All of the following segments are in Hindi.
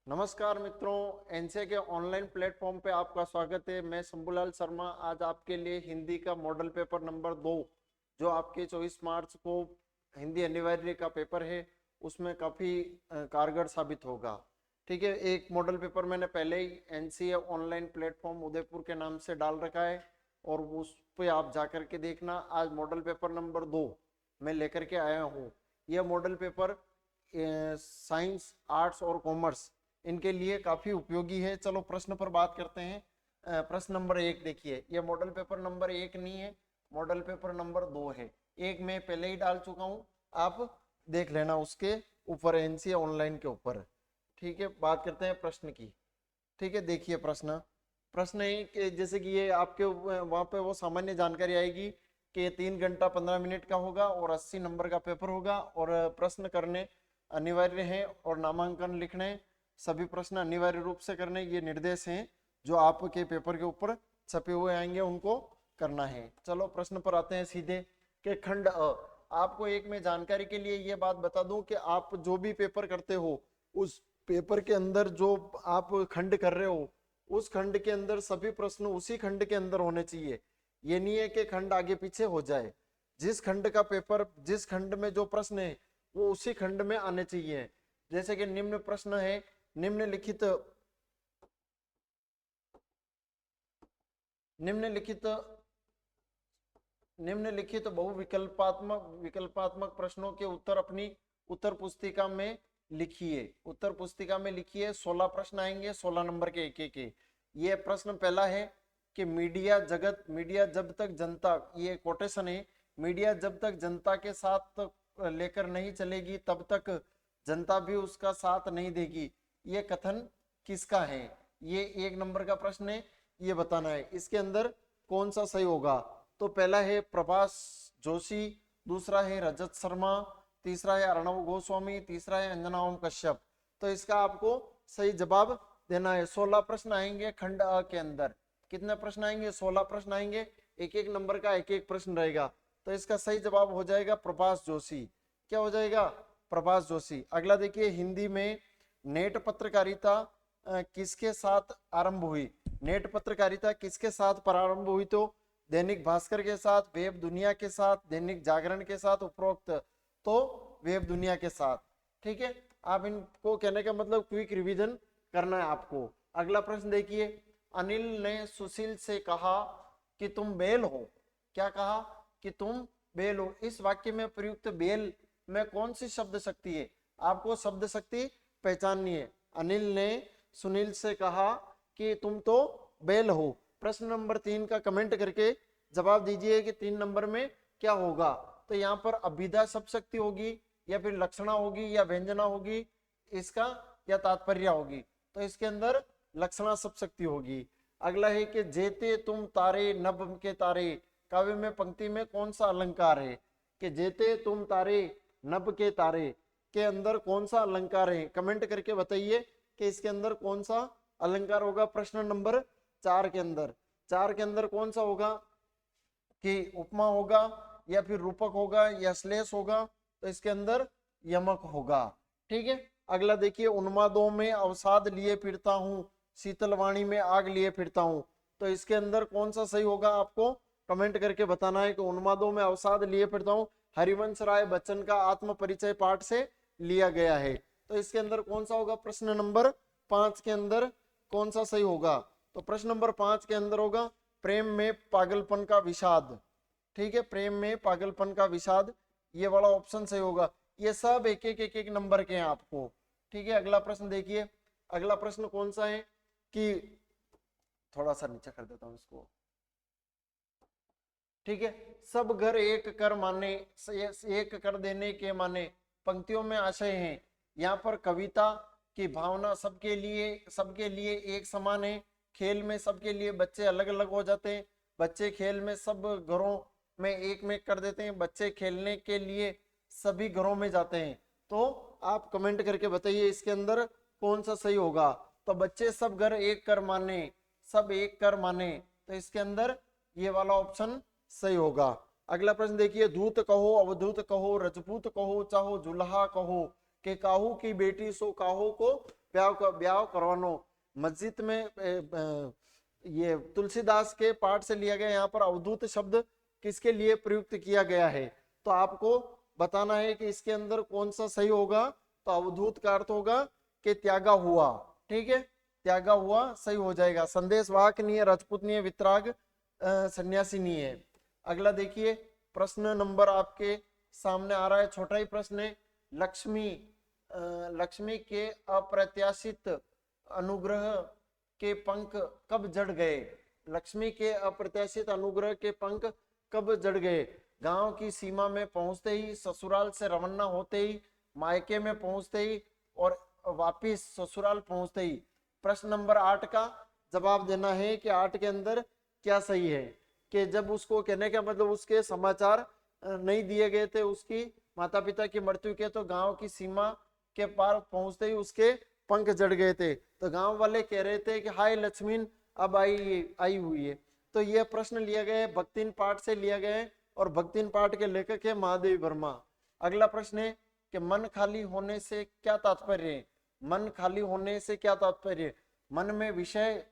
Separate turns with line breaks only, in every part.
नमस्कार मित्रों, एनसीए के ऑनलाइन प्लेटफॉर्म पे आपका स्वागत है। मैं शंभूलाल शर्मा आज आपके लिए हिंदी का मॉडल पेपर नंबर 2 जो आपके 24 मार्च को हिंदी अनिवार्य का पेपर है उसमें काफ़ी कारगर साबित होगा। ठीक है, एक मॉडल पेपर मैंने पहले ही एनसीए ऑनलाइन प्लेटफॉर्म उदयपुर के नाम से डाल रखा है और उस पर आप जा कर के देखना। आज मॉडल पेपर नंबर 2 मैं लेकर के आया हूँ। यह मॉडल पेपर साइंस, आर्ट्स और कॉमर्स इनके लिए काफी उपयोगी है। चलो प्रश्न पर बात करते हैं। प्रश्न नंबर 1 देखिए, यह मॉडल पेपर नंबर 1 नहीं है, मॉडल पेपर नंबर 2 है। एक मैं पहले ही डाल चुका हूं, आप देख लेना उसके ऊपर, एनसीए ऑनलाइन के ऊपर। ठीक है, बात करते हैं प्रश्न की। ठीक है, देखिए प्रश्न प्रश्न है कि जैसे कि ये आपके वहाँ पे वो सामान्य जानकारी आएगी कि 3 घंटा 15 मिनट का होगा और 80 नंबर का पेपर होगा और प्रश्न करने अनिवार्य हैं और नामांकन लिखने सभी प्रश्न अनिवार्य रूप से करने, ये निर्देश हैं जो आपके पेपर के ऊपर छपे हुए आएंगे, उनको करना है। चलो प्रश्न पर आते हैं सीधे कि खंड अ। आपको एक मैं जानकारी के लिए ये बात बता दूं कि आप जो भी पेपर करते हो उस पेपर के अंदर जो आप खंड कर रहे हो उस खंड के अंदर सभी प्रश्न उसी खंड के अंदर होने चाहिए। ये नहीं है कि खंड आगे पीछे हो जाए। जिस खंड का पेपर, जिस खंड में जो प्रश्न है वो उसी खंड में आने चाहिए। जैसे कि निम्न प्रश्न है, निम्नलिखित निम्नलिखित निम्नलिखित बहुविकल्पात्मक विकल्पात्मक प्रश्नों के उत्तर अपनी उत्तर पुस्तिका में लिखिए। उत्तर पुस्तिका में लिखिए। 16 प्रश्न आएंगे, 16 नंबर के एक एक। ये प्रश्न पहला है कि मीडिया जगत, मीडिया जब तक जनता, ये कोटेशन है, मीडिया जब तक जनता के साथ लेकर नहीं चलेगी तब तक जनता भी उसका साथ नहीं देगी, ये कथन किसका है? ये 1 नंबर का प्रश्न है, ये बताना है इसके अंदर कौन सा सही होगा। तो पहला है प्रभास जोशी, दूसरा है रजत शर्मा, तीसरा है अर्णव गोस्वामी, तीसरा है अंजना ओम कश्यप। तो इसका आपको सही जवाब देना है। 16 प्रश्न आएंगे खंड अ के अंदर। कितने प्रश्न आएंगे? 16 प्रश्न आएंगे, एक एक नंबर का एक एक प्रश्न रहेगा। तो इसका सही जवाब हो जाएगा प्रभास जोशी। क्या हो जाएगा? प्रभास जोशी। अगला देखिए, हिंदी में नेट पत्रकारिता किसके साथ आरंभ हुई? नेट पत्रकारिता किसके साथ प्रारंभ हुई? तो दैनिक भास्कर के साथ, वेब दुनिया के साथ, दैनिक जागरण के साथ, उपरोक्त तो वेब दुनिया के साथ। ठीक है, आप इनको कहने का मतलब क्विक रिवीजन करना है आपको। अगला प्रश्न देखिए, अनिल ने सुशील से कहा कि तुम बेल हो। क्या कहा? कि तुम बेल हो। इस वाक्य में प्रयुक्त बेल में कौन सी शब्द शक्ति है? आपको शब्द शक्ति पहचाननी है। अनिल ने सुनील से कहा कि तुम तो बेल हो। प्रश्न नंबर 3 का कमेंट करके जवाब दीजिए कि 3 नंबर में क्या होगा। तो यहाँ पर अभिधा शब्द शक्ति होगी या फिर लक्षणा होगी या व्यंजना होगी इसका, या तात्पर्य होगी। तो इसके अंदर लक्षणा शब्द शक्ति होगी। अगला है कि जेते तुम तारे नभ के तारे, काव्य में पंक्ति में कौन सा अलंकार है? कि जेते तुम तारे नभ के तारे के अंदर कौन सा अलंकार है? कमेंट करके बताइए कि इसके अंदर कौन सा अलंकार होगा। प्रश्न नंबर 4 के अंदर, 4 के अंदर कौन सा होगा? कि उपमा होगा या फिर रूपक होगा या श्लेष होगा? तो इसके अंदर यमक होगा। ठीक है, अगला देखिए, उन्मादों में अवसाद लिए फिरता हूँ, शीतलवाणी में आग लिए फिरता हूँ। तो इसके अंदर कौन सा सही होगा? आपको कमेंट करके बताना है कि उन्मादों में अवसाद लिए फिरता हूँ हरिवंश राय बच्चन का आत्म परिचय पाठ से लिया गया है। तो इसके अंदर कौन सा होगा? प्रश्न नंबर 5 के अंदर कौन सा सही होगा? तो प्रश्न नंबर 5 के अंदर होगा प्रेम में पागलपन का विषाद। ठीक है, प्रेम में पागलपन का विषाद, ये वाला ऑप्शन सही होगा। ये सब एक एक नंबर के हैं आपको। ठीक है, अगला प्रश्न देखिए। अगला प्रश्न कौन सा है कि थोड़ा सा नीचे कर देता हूं इसको। ठीक है, सब घर एक कर माने, एक कर देने के माने, पंक्तियों में आशय है। यहाँ पर कविता की भावना सबके लिए एक समान है। खेल में सबके लिए बच्चे अलग अलग हो जाते हैं। बच्चे खेल में सब घरों में एक में कर देते हैं, बच्चे खेलने के लिए सभी घरों में जाते हैं। तो आप कमेंट करके बताइए इसके अंदर कौन सा सही होगा। तो बच्चे सब घर एक कर माने, सब एक कर माने, तो इसके अंदर ये वाला ऑप्शन सही होगा। अगला प्रश्न देखिए, दूत कहो, अवधूत कहो, रजपूत कहो, चाहो जुल्हा कहो, के काहू की बेटी सो काहू को ब्याह करवानो। मस्जिद में ये तुलसीदास के पाठ से लिया गया। यहाँ पर अवधूत शब्द किसके लिए प्रयुक्त किया गया है? तो आपको बताना है कि इसके अंदर कौन सा सही होगा। तो अवधूत का अर्थ होगा कि त्यागा हुआ। ठीक है, त्यागा हुआ सही हो जाएगा। संदेश वाहक नहीं है, राजपूत नहीं है, वितराग सन्यासी नहीं है। अगला देखिए, प्रश्न नंबर आपके सामने आ रहा है, छोटा ही प्रश्न है। लक्ष्मी के अप्रत्याशित अनुग्रह के पंख कब जड़ गए? लक्ष्मी के अप्रत्याशित अनुग्रह के पंख कब जड़ गए? गांव की सीमा में पहुंचते ही, ससुराल से रवाना होते ही, मायके में पहुंचते ही और वापिस ससुराल पहुंचते ही। प्रश्न नंबर 8 का जवाब देना है कि 8 के अंदर क्या सही है। कि जब उसको, कहने का मतलब उसके समाचार नहीं दिए गए थे उसकी माता पिता की मृत्यु के, तो गांव की सीमा के पार पहुंचते ही उसके पंख जड़ गए थे। तो गांव वाले कह रहे थे कि हाय लक्ष्मी अब आई हुई है। तो यह प्रश्न लिया गया है, भक्तिन पाठ से लिया गया है और भक्तिन पाठ के लेखक है महादेव वर्मा। अगला प्रश्न है कि मन खाली होने से क्या तात्पर्य है? मन खाली होने से क्या तात्पर्य? मन में विषय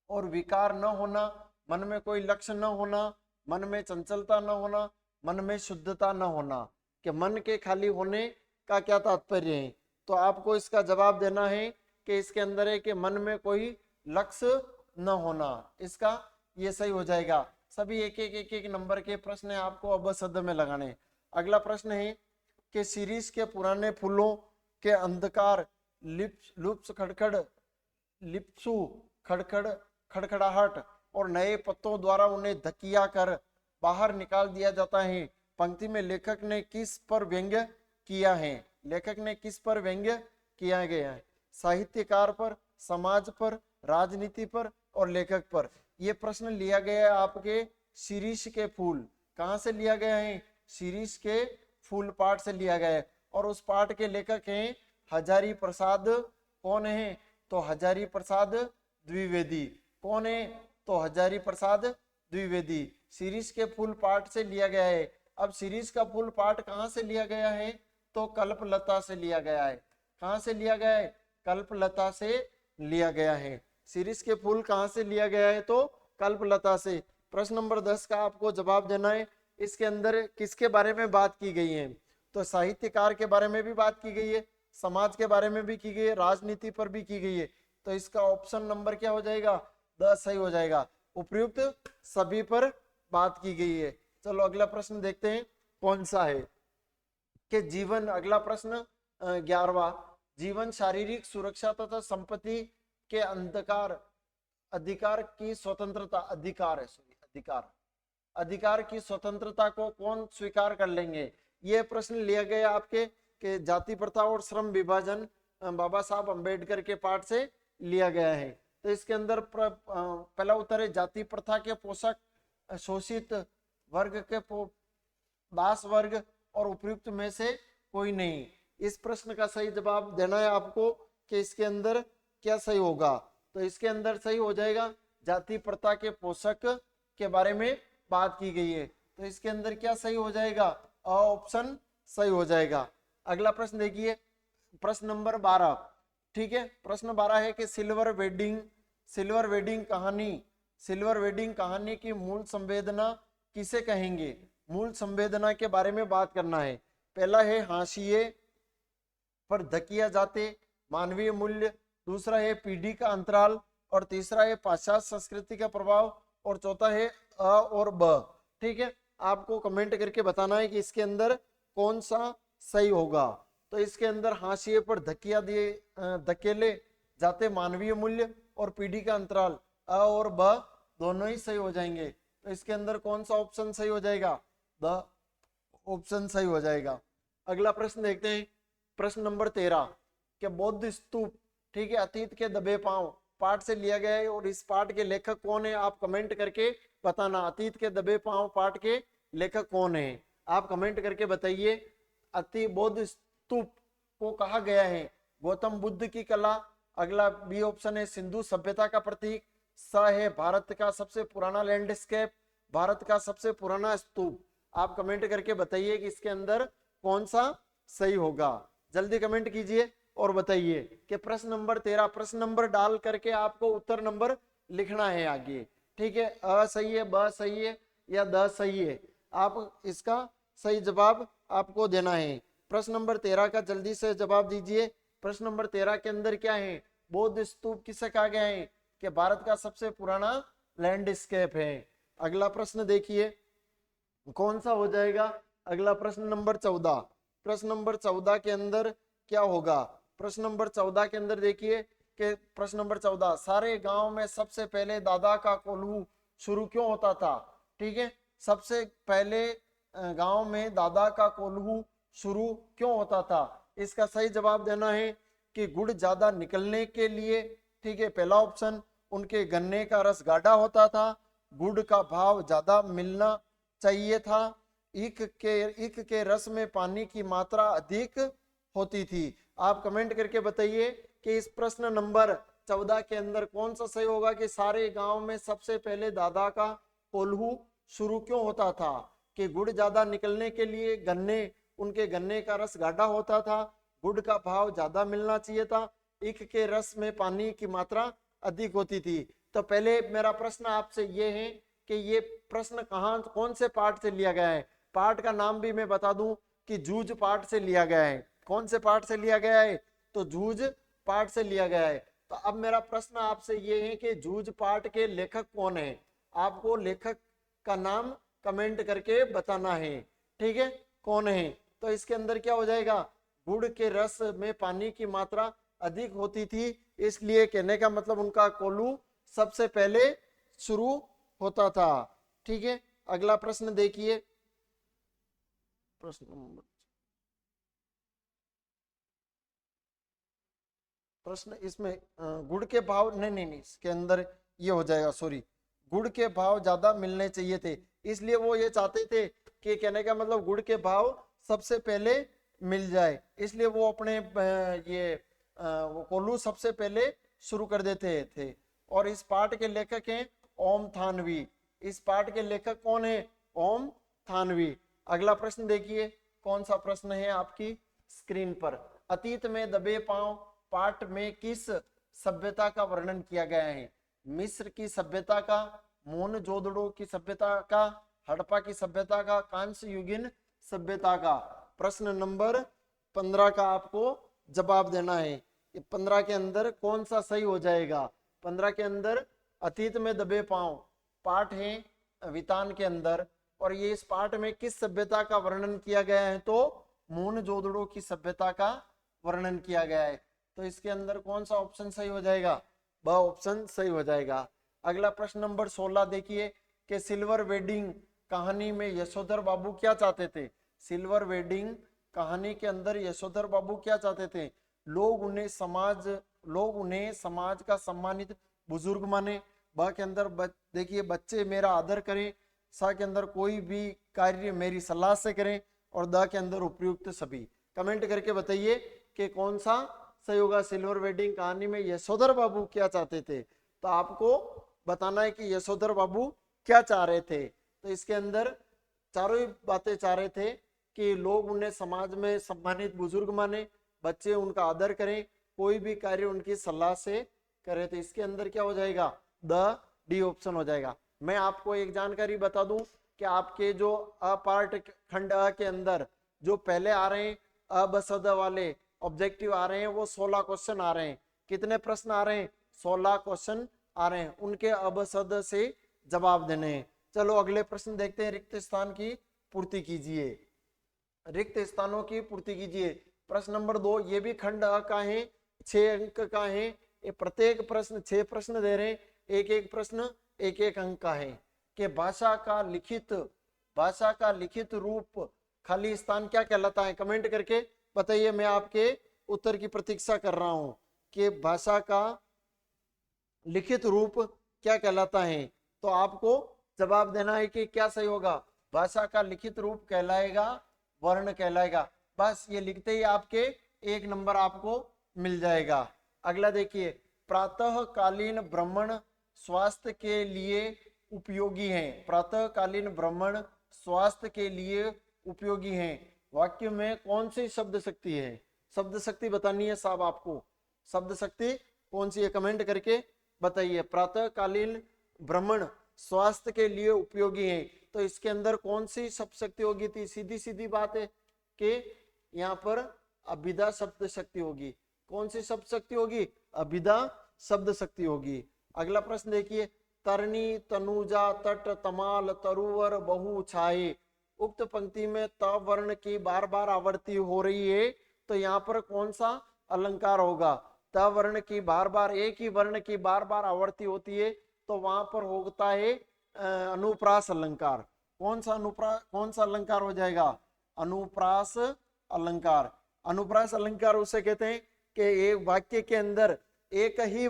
और विकार न होना, मन में कोई लक्ष्य न होना, मन में चंचलता न होना, मन में शुद्धता न होना। कि मन के खाली होने का क्या तात्पर्य है? तो आपको इसका जवाब देना है कि इसके अंदर है कि मन में कोई लक्ष्य न होना। इसका ये सही हो जाएगा। सभी एक नंबर के प्रश्न आपको अब शब्द में लगाने। अगला प्रश्न है कि शिरीष के पुराने फूलों के अंधकार लिप्स खड़खड़ लिप्सु खड़खड़ खड़खड़ाहट और नए पत्तों द्वारा उन्हें धकिया कर बाहर निकाल दिया जाता है। पंक्ति में लेखक ने किस पर व्यंग्य किया है? लेखक ने किस पर व्यंग्य किया गया है? साहित्यकार पर, समाज पर, राजनीति पर और लेखक पर। यह प्रश्न लिया गया है आपके शिरीष के फूल। कहां से लिया गया है? शिरीष के फूल पाठ से लिया गया है। और उस पाठ के लेखक हैं हजारी प्रसाद। कौन है? तो हजारी प्रसाद द्विवेदी। कौन है? तो हजारी प्रसाद द्विवेदी। शिरीष के फूल पाठ से लिया गया है। अब शिरीष का फूल पाठ कहां से लिया गया है? तो कल्पलता से लिया गया है। कहां से लिया गया है? कल्पलता से लिया गया है। शिरीष के फूल कहां से लिया गया है? तो कल्पलता से। प्रश्न नंबर 10 का आपको जवाब देना है। इसके अंदर किसके बारे में बात की गई है? तो साहित्यकार के बारे में भी बात की गई है, समाज के बारे में भी की गई है, राजनीति पर भी की गई है। तो इसका ऑप्शन नंबर क्या हो जाएगा? 10 सही हो जाएगा। उपयुक्त सभी पर बात की गई है। चलो अगला प्रश्न देखते हैं कौन सा है। कि जीवन, अगला प्रश्न 11वां, जीवन शारीरिक सुरक्षा तथा संपत्ति के अधिकार की स्वतंत्रता, अधिकार की स्वतंत्रता को कौन स्वीकार कर लेंगे? यह प्रश्न लिया गया आपके कि जाति प्रथा और श्रम विभाजन बाबा साहब अंबेडकर के पाठ से लिया गया है। तो इसके अंदर पहला उत्तर है जाति प्रथा के पोषक शोषित वर्ग के दास वर्ग और उपयुक्त में से कोई नहीं। इस प्रश्न का सही जवाब देना है आपको कि इसके अंदर क्या सही होगा। तो इसके अंदर सही हो जाएगा जाति प्रथा के पोषक के बारे में बात की गई है। तो इसके अंदर क्या सही हो जाएगा? ऑप्शन सही हो जाएगा। अगला प्रश्न देखिए, प्रश्न नंबर 12। ठीक है, प्रश्न 12 है कि सिल्वर वेडिंग कहानी की मूल संवेदना किसे कहेंगे? मूल संवेदना के बारे में बात करना है। पहला है हाशिए पर धकिया जाते मानवीय मूल्य, दूसरा है पीढ़ी का अंतराल और तीसरा है पाश्चात्य संस्कृति का प्रभाव और चौथा है अ और ब। ठीक है, आपको कमेंट करके बताना है कि इसके अंदर कौन सा सही होगा। तो इसके अंदर हाशिए पर धकेले जाते मानवीय मूल्य और पीढ़ी का अंतराल अ और ब दोनों ही सही हो जाएंगे। तो इसके अंदर कौन सा ऑप्शन सही हो जाएगा? द ऑप्शन सही हो जाएगा। अगला प्रश्न देखते हैं, प्रश्न नंबर 13 कि बौद्ध स्तूप, ठीक है, अतीत के दबे पांव पाठ से लिया गया है और इस पाठ के लेखक कौन है? आप कमेंट करके बताना। अतीत के दबे पांव पाठ के लेखक कौन है? आप कमेंट करके बताइए। अति बौद्ध स्तूप को कहा गया है गौतम बुद्ध की कला। अगला बी ऑप्शन है सिंधु सभ्यता का प्रतीक। स है भारत का सबसे पुराना लैंडस्केप, भारत का सबसे पुराना स्तूप। आप कमेंट करके बताइए कि इसके अंदर कौन सा सही होगा। जल्दी कमेंट कीजिए और बताइए कि प्रश्न नंबर 13, प्रश्न नंबर डाल करके आपको उत्तर नंबर लिखना है आगे। ठीक है, अ सही है, ब सही है या द सही है, आप इसका सही जवाब आपको देना है। प्रश्न नंबर 13 का जल्दी से जवाब दीजिए। प्रश्न नंबर 13 के अंदर क्या है, बौद्ध स्तूप किसे कहा गया है कि भारत का सबसे पुराना लैंडस्केप है। अगला प्रश्न देखिए कौन सा हो जाएगा। अगला प्रश्न नंबर 14, प्रश्न नंबर 14 के अंदर क्या होगा। प्रश्न नंबर 14 के अंदर देखिए कि प्रश्न नंबर 14, सारे गांव में सबसे पहले दादा का कोल्हू शुरू क्यों होता था। ठीक है, सबसे पहले गांव में दादा का कोल्हू शुरू क्यों होता था। इसका सही जवाब देना है कि गुड़ ज्यादा निकलने के लिए। ठीक है, पहला ऑप्शन, उनके गन्ने का रस गाढ़ा होता था, गुड़ का भाव ज्यादा मिलना चाहिए था, ईख के रस में पानी की मात्रा अधिक होती थी। आप कमेंट करके बताइए कि इस प्रश्न नंबर 14 के अंदर कौन सा सही होगा कि सारे गांव में सबसे पहले दादा का कोल्हू शुरू क्यों होता था कि गुड़ ज्यादा निकलने के लिए, उनके गन्ने का रस गाढ़ा होता था, गुड़ का भाव ज्यादा मिलना चाहिए था, ईख के रस में पानी की मात्रा अधिक होती थी। तो पहले मेरा प्रश्न आपसे ये है कि ये प्रश्न कौन से पाठ से लिया गया है। पाठ का नाम भी मैं बता दूं कि जूझ पाठ से लिया गया है। कौन से पाठ से लिया गया है, तो जूझ पाठ से लिया गया है। तो अब मेरा प्रश्न आपसे ये है कि जूझ पाठ के लेखक कौन है, आपको लेखक का नाम कमेंट करके बताना है। ठीक है, कौन है। तो इसके अंदर क्या हो जाएगा, गुड़ के रस में पानी की मात्रा अधिक होती थी, इसलिए कहने का मतलब उनका कोल्हू सबसे पहले शुरू होता था। ठीक है, अगला प्रश्न देखिए, प्रश्न इसमें गुड़ के भाव नहीं, इसके अंदर ये हो जाएगा, सॉरी, गुड़ के भाव ज्यादा मिलने चाहिए थे, इसलिए वो ये चाहते थे कि कहने का मतलब गुड़ के भाव सबसे पहले मिल जाए, इसलिए वो अपने वो कोल्हू सबसे पहले शुरू कर देते थे। और इस पाठ के लेखक हैं ओम थानवी। इस पाठ के लेखक कौन है, ओम थानवी। अगला प्रश्न देखिए कौन सा प्रश्न है आपकी स्क्रीन पर। अतीत में दबे पांव पाठ में किस सभ्यता का वर्णन किया गया है। मिस्र की सभ्यता का, मोहनजोदड़ो की सभ्यता का, हड़प्पा की सभ्यता का, कांस्य युगीन सभ्यता का। प्रश्न नंबर 15 का आपको जवाब देना है। 15 के अंदर कौन सा सही हो जाएगा। 15 के अंदर अतीत में दबे पांव पाठ है वितान के अंदर, और ये इस पाठ में किस सभ्यता का वर्णन किया गया है, तो मोहनजोदड़ो की सभ्यता का वर्णन किया गया है। तो इसके अंदर कौन सा ऑप्शन सही हो जाएगा, ब ऑप्शन सही हो जाएगा। अगला प्रश्न नंबर 16 देखिए कि सिल्वर वेडिंग कहानी में यशोधर बाबू क्या चाहते थे। सिल्वर वेडिंग कहानी के अंदर यशोधर बाबू क्या चाहते थे, लोग उन्हें समाज का सम्मानित बुजुर्ग माने। ब के अंदर देखिए बच्चे मेरा आदर करें। स के अंदर कोई भी कार्य मेरी सलाह से करें, और द के अंदर उपयुक्त सभी। कमेंट करके बताइए कि कौन सा सही होगा। सिल्वर वेडिंग कहानी में यशोधर बाबू क्या चाहते थे, तो आपको बताना है कि यशोधर बाबू क्या चाह रहे थे। तो इसके अंदर चारों ही बातें चाह रहे थे कि लोग उन्हें समाज में सम्मानित बुजुर्ग माने, बच्चे उनका आदर करें, कोई भी कार्य उनकी सलाह से करे। तो इसके अंदर क्या हो जाएगा, द डी ऑप्शन हो जाएगा। मैं आपको एक जानकारी बता दूं कि आपके जो अ पार्ट खंड अ के अंदर जो पहले आ रहे हैं अबसद वाले ऑब्जेक्टिव आ रहे हैं, वो 16 क्वेश्चन आ रहे हैं। कितने प्रश्न आ रहे हैं, 16 क्वेश्चन आ रहे हैं, उनके अबसद से जवाब देने हैं। चलो अगले प्रश्न देखते हैं। रिक्त स्थान की पूर्ति कीजिए, रिक्त स्थानों की पूर्ति कीजिए। प्रश्न नंबर 2, ये भी खंड अ का है, 6 अंक का है। ये प्रत्येक प्रश्न 6 प्रश्न दे रहे हैं, एक एक प्रश्न एक एक अंक का है। कि भाषा का लिखित रूप खाली स्थान क्या कहलाता है। कमेंट करके बताइए, मैं आपके उत्तर की प्रतीक्षा कर रहा हूं कि भाषा का लिखित रूप क्या कहलाता है। तो आपको जवाब देना है कि क्या सही होगा। भाषा का लिखित रूप कहलाएगा वर्ण कहलाएगा। बस ये लिखते ही आपके 1 नंबर आपको मिल जाएगा। अगला देखिए, प्रातःकालीन भ्रमण स्वास्थ्य के लिए उपयोगी है। प्रातःकालीन भ्रमण स्वास्थ्य के लिए उपयोगी है, वाक्य में कौन सी शब्द शक्ति है। शब्द शक्ति बतानी है साहब आपको। शब्द शक्ति कौन सी है, कमेंट करके बताइए। प्रातःकालीन भ्रमण स्वास्थ्य के लिए उपयोगी है, तो इसके अंदर कौन सी शब्द शक्ति होगी? थी सीधी सीधी बात है कि यहाँ पर अभिधा शब्द शक्ति होगी। कौन सी शब्द शक्ति होगी? अभिधा शब्द शक्ति होगी। अगला प्रश्न देखिए, तरनी, तनुजा, तट, तमाल, तरुवर, बहु, छाये। उक्त पंक्ति में त वर्ण की बार बार आवृत्ति हो रही है, तो यहाँ पर कौन सा अलंकार होगा? त वर्ण की बार बार, एक ही वर्ण की बार बार आवृत्ति होती है, तो वहां पर होता है अनुप्रास अलंकार। कौन सा अलंकार हो जाएगा? अनुप्रास अलंकार। अनुप्रास अलंकार उसे कहते हैं कि एक वाक्य के अंदर एक ही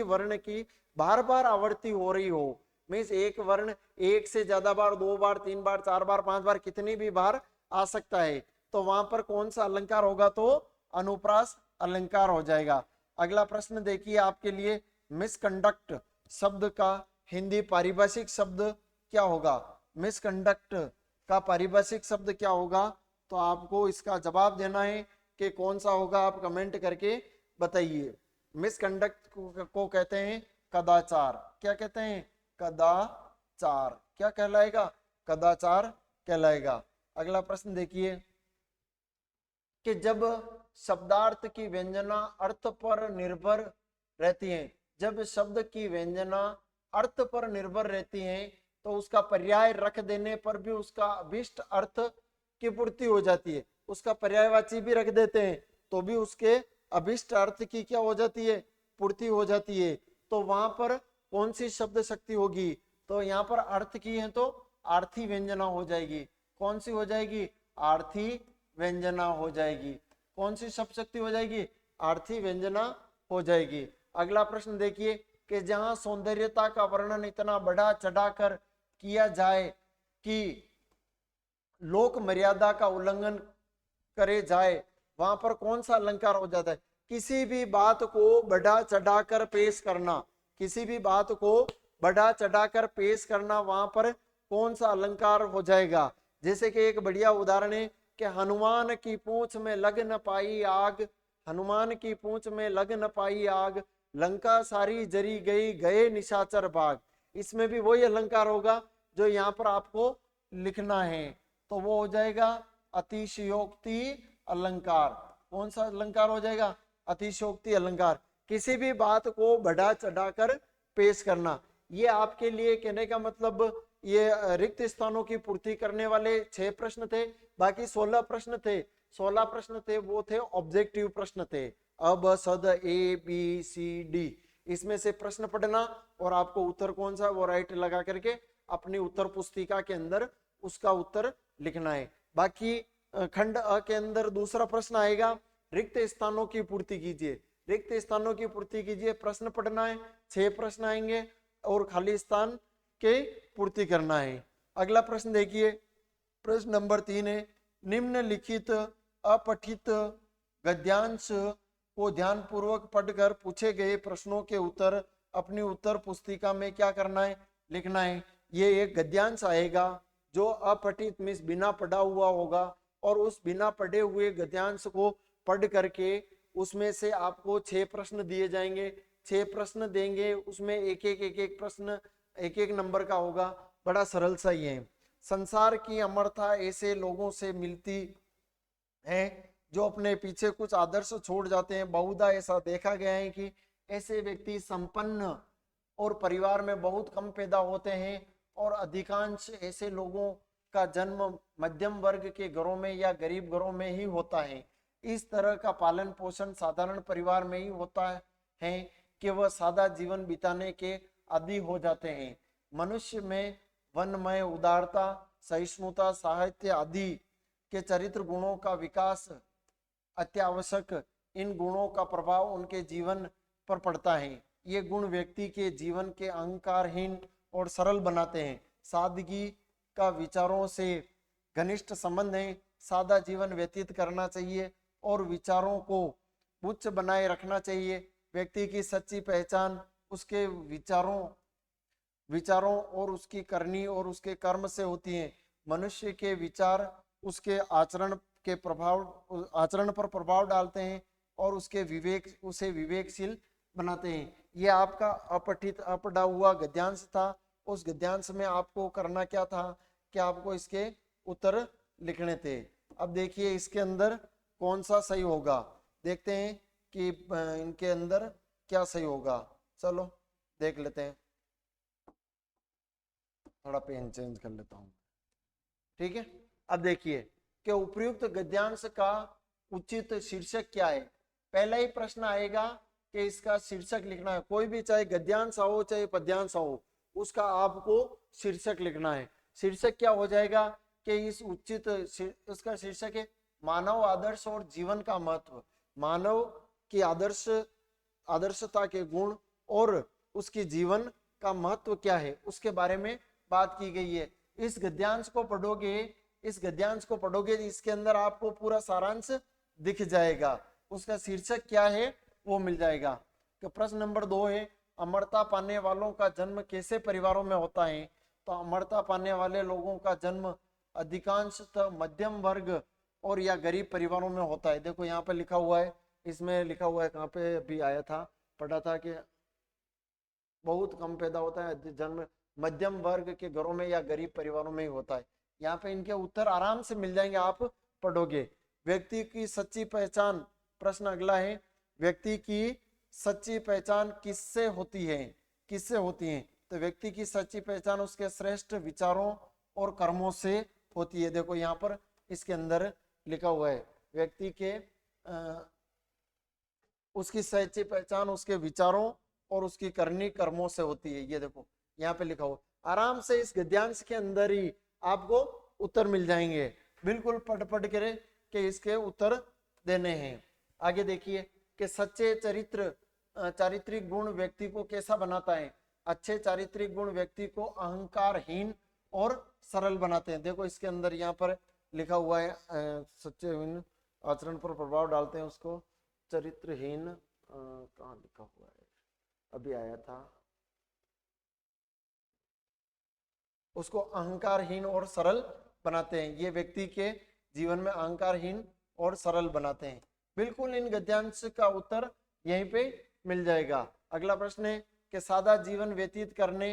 वर्ण की बार बार आवृत्ति हो रही हो। मीन्स एक वर्ण एक से ज्यादा बार, 2 बार, 3 बार, 4 बार, 5 बार, कितनी भी बार आ सकता है, तो वहां पर कौन सा अलंकार होगा? तो अनुप्रास अलंकार हो जाएगा। अगला प्रश्न देखिए आपके लिए, मिसकंडक्ट शब्द का हिंदी पारिभाषिक शब्द क्या होगा? मिसकंडक्ट का पारिभाषिक शब्द क्या होगा? तो आपको इसका जवाब देना है कि कौन सा होगा, आप कमेंट करके बताइए। मिसकंडक्ट को कहते हैं कदाचार। क्या कहते हैं? कदाचार। क्या कहलाएगा? कदाचार कहलाएगा। अगला प्रश्न देखिए कि जब शब्दार्थ की व्यंजना अर्थ पर निर्भर रहती है, जब शब्द की व्यंजना अर्थ पर निर्भर रहती है, तो उसका पर्याय रख देने पर भी उसका अभिष्ट अर्थ की पूर्ति हो जाती है। उसका पर्यायवाची भी रख देते हैं तो भी उसके अभिष्ट अर्थ की क्या हो जाती है? पूर्ति हो जाती है। तो वहां पर कौन सी शब्द शक्ति होगी? तो यहाँ पर अर्थ की है तो आर्थी व्यंजना हो जाएगी। कौन सी हो जाएगी? आर्थी व्यंजना हो जाएगी। कौन सी शब्द शक्ति हो जाएगी? आर्थी व्यंजना हो जाएगी। अगला प्रश्न देखिए कि जहां सौंदर्यता का वर्णन इतना बढ़ा चढ़ाकर किया जाए कि लोक मर्यादा का उल्लंघन करे जाए, वहां पर कौन सा अलंकार हो जाता है? किसी भी बात को बढ़ा चढ़ाकर पेश करना, किसी भी बात को बढ़ा चढ़ाकर पेश करना, वहां पर कौन सा अलंकार हो जाएगा? जैसे कि एक बढ़िया उदाहरण है कि हनुमान की पूंछ में लग न पाई आग, हनुमान की पूंछ में लग न पाई आग, लंका सारी जरी गई गए निशाचर भाग। इसमें भी वही अलंकार होगा जो यहाँ पर आपको लिखना है, तो वो हो जाएगा अतिशयोक्ति अलंकार। कौन सा अलंकार हो जाएगा? अतिशयोक्ति अलंकार। किसी भी बात को बढ़ा चढ़ाकर पेश करना। ये आपके लिए कहने का मतलब, ये रिक्त स्थानों की पूर्ति करने वाले 6 प्रश्न थे। बाकी 16 प्रश्न थे, 16 प्रश्न थे वो थे ऑब्जेक्टिव प्रश्न थे। अब सद ABCD इसमें से प्रश्न पढ़ना और आपको उत्तर कौन सा वो राइट लगा करके अपनी उत्तर पुस्तिका के अंदर उसका उत्तर लिखना है। बाकी खंड अ के अंदर दूसरा प्रश्न आएगा, रिक्त स्थानों की पूर्ति कीजिए। रिक्त स्थानों की पूर्ति कीजिए, प्रश्न पढ़ना है, 6 प्रश्न आएंगे और खाली स्थान के पूर्ति करना है। अगला प्रश्न देखिए, प्रश्न नंबर 3 है, निम्नलिखित अपठित गद्यांश को ध्यानपूर्वक पढ़कर पूछे गए प्रश्नों के उत्तर अपनी उत्तर पुस्तिका में क्या करना है? लिखना है। ये एक गद्यांश आएगा जो अपठित मीन्स बिना पढ़ा हुआ होगा, और उस बिना पढ़े हुए गद्यांश को पढ़ करके उसमें से आपको 6 प्रश्न दिए जाएंगे। 6 प्रश्न देंगे, उसमें एक एक प्रश्न एक नंबर का होगा। बड़ा सरल सा ही है। संसार की अमरता ऐसे लोगों से मिलती है जो अपने पीछे कुछ आदर्श छोड़ जाते हैं। बहुधा ऐसा देखा गया है कि ऐसे व्यक्ति संपन्न और परिवार में बहुत कम पैदा होते हैं, और अधिकांश ऐसे लोगों का जन्म मध्यम वर्ग के घरों में या गरीब घरों में ही होता है। इस तरह का पालन पोषण साधारण परिवार में ही होता है कि वह सादा जीवन बिताने के आदी हो जाते हैं। मनुष्य में वनमय, उदारता, सहिष्णुता, साहित्य आदि के चरित्र गुणों का विकास अत्यावश्यक। इन गुणों का प्रभाव उनके जीवन पर पड़ता है। ये गुण व्यक्ति के जीवन के अहंकारहीन और सरल बनाते हैं। सादगी का विचारों से घनिष्ठ संबंध है। सादा जीवन व्यतीत करना चाहिए और विचारों को उच्च बनाए रखना चाहिए। व्यक्ति की सच्ची पहचान उसके विचारों और उसकी करनी और उसके कर्म से होती है। मनुष्य के विचार उसके आचरण के प्रभाव, आचरण पर प्रभाव डालते हैं और उसे विवेकशील बनाते हैं। ये आपका अपठित अपढ़ा हुआ गद्यांश था। उस गद्यांश में आपको करना क्या था कि आपको इसके उत्तर लिखने थे। अब देखिए इसके अंदर कौन सा सही होगा, देखते हैं कि इनके अंदर क्या सही होगा। चलो देख लेते हैं, थोड़ा पेन चेंज कर लेता हूं, ठीक है। अब देखिए कि उपर्युक्त गद्यांश का उचित शीर्षक क्या है। पहला ही प्रश्न आएगा कि इसका शीर्षक लिखना है। कोई भी चाहे गद्यांश हो चाहे पद्यांश हो, उसका आपको शीर्षक लिखना है। शीर्षक क्या हो जाएगा कि इस उचित इसका शीर्षक है मानव आदर्श और जीवन का महत्व। मानव की आदर्शता के गुण और उसकी जीवन का महत्व क्या है उसके बारे में बात की गई है। इस गद्यांश को पढ़ोगे इसके अंदर आपको पूरा सारांश दिख जाएगा। उसका शीर्षक क्या है वो मिल जाएगा। तो प्रश्न नंबर 2 है अमरता पाने वालों का जन्म कैसे परिवारों में होता है। तो अमरता पाने वाले लोगों का जन्म अधिकांशतः मध्यम वर्ग और या गरीब परिवारों में होता है। देखो यहाँ पे लिखा हुआ है, इसमें लिखा हुआ है, कहाँ पे अभी आया था, पढ़ा था कि बहुत कम पैदा होता है जन्म मध्यम वर्ग के घरों में या गरीब परिवारों में ही होता है। यहाँ पे इनके उत्तर आराम से मिल जाएंगे, आप पढ़ोगे। व्यक्ति की सच्ची पहचान, प्रश्न अगला है, व्यक्ति की सच्ची पहचान किससे होती है, किससे होती है। तो व्यक्ति की सच्ची पहचान उसके श्रेष्ठ विचारों और कर्मों से होती है। देखो यहाँ पर इसके अंदर लिखा हुआ है व्यक्ति के उसकी सच्ची पहचान उसके विचारों और उसकी करनी कर्मों से होती है। ये देखो यहाँ पे लिखा हुआ, आराम से इस गद्यांश के अंदर ही आपको उत्तर मिल जाएंगे। बिल्कुल पढ़ के इसके उत्तर देने हैं। आगे देखिए कि सच्चे चारित्रिक गुण व्यक्ति को कैसा बनाता है। अच्छे चारित्रिक गुण व्यक्ति को अहंकारहीन और सरल बनाते हैं। देखो इसके अंदर यहाँ पर लिखा हुआ है सच्चे आचरण पर प्रभाव डालते हैं उसको चरित्रहीन, कहाँ लिखा हुआ है, अभी आया था, उसको अहंकारहीन और सरल बनाते हैं। ये व्यक्ति के जीवन में अहंकारहीन और सरल बनाते हैं। बिल्कुल इन गद्यांश का उत्तर यहीं पे मिल जाएगा। अगला प्रश्न है कि सादा जीवन व्यतीत करने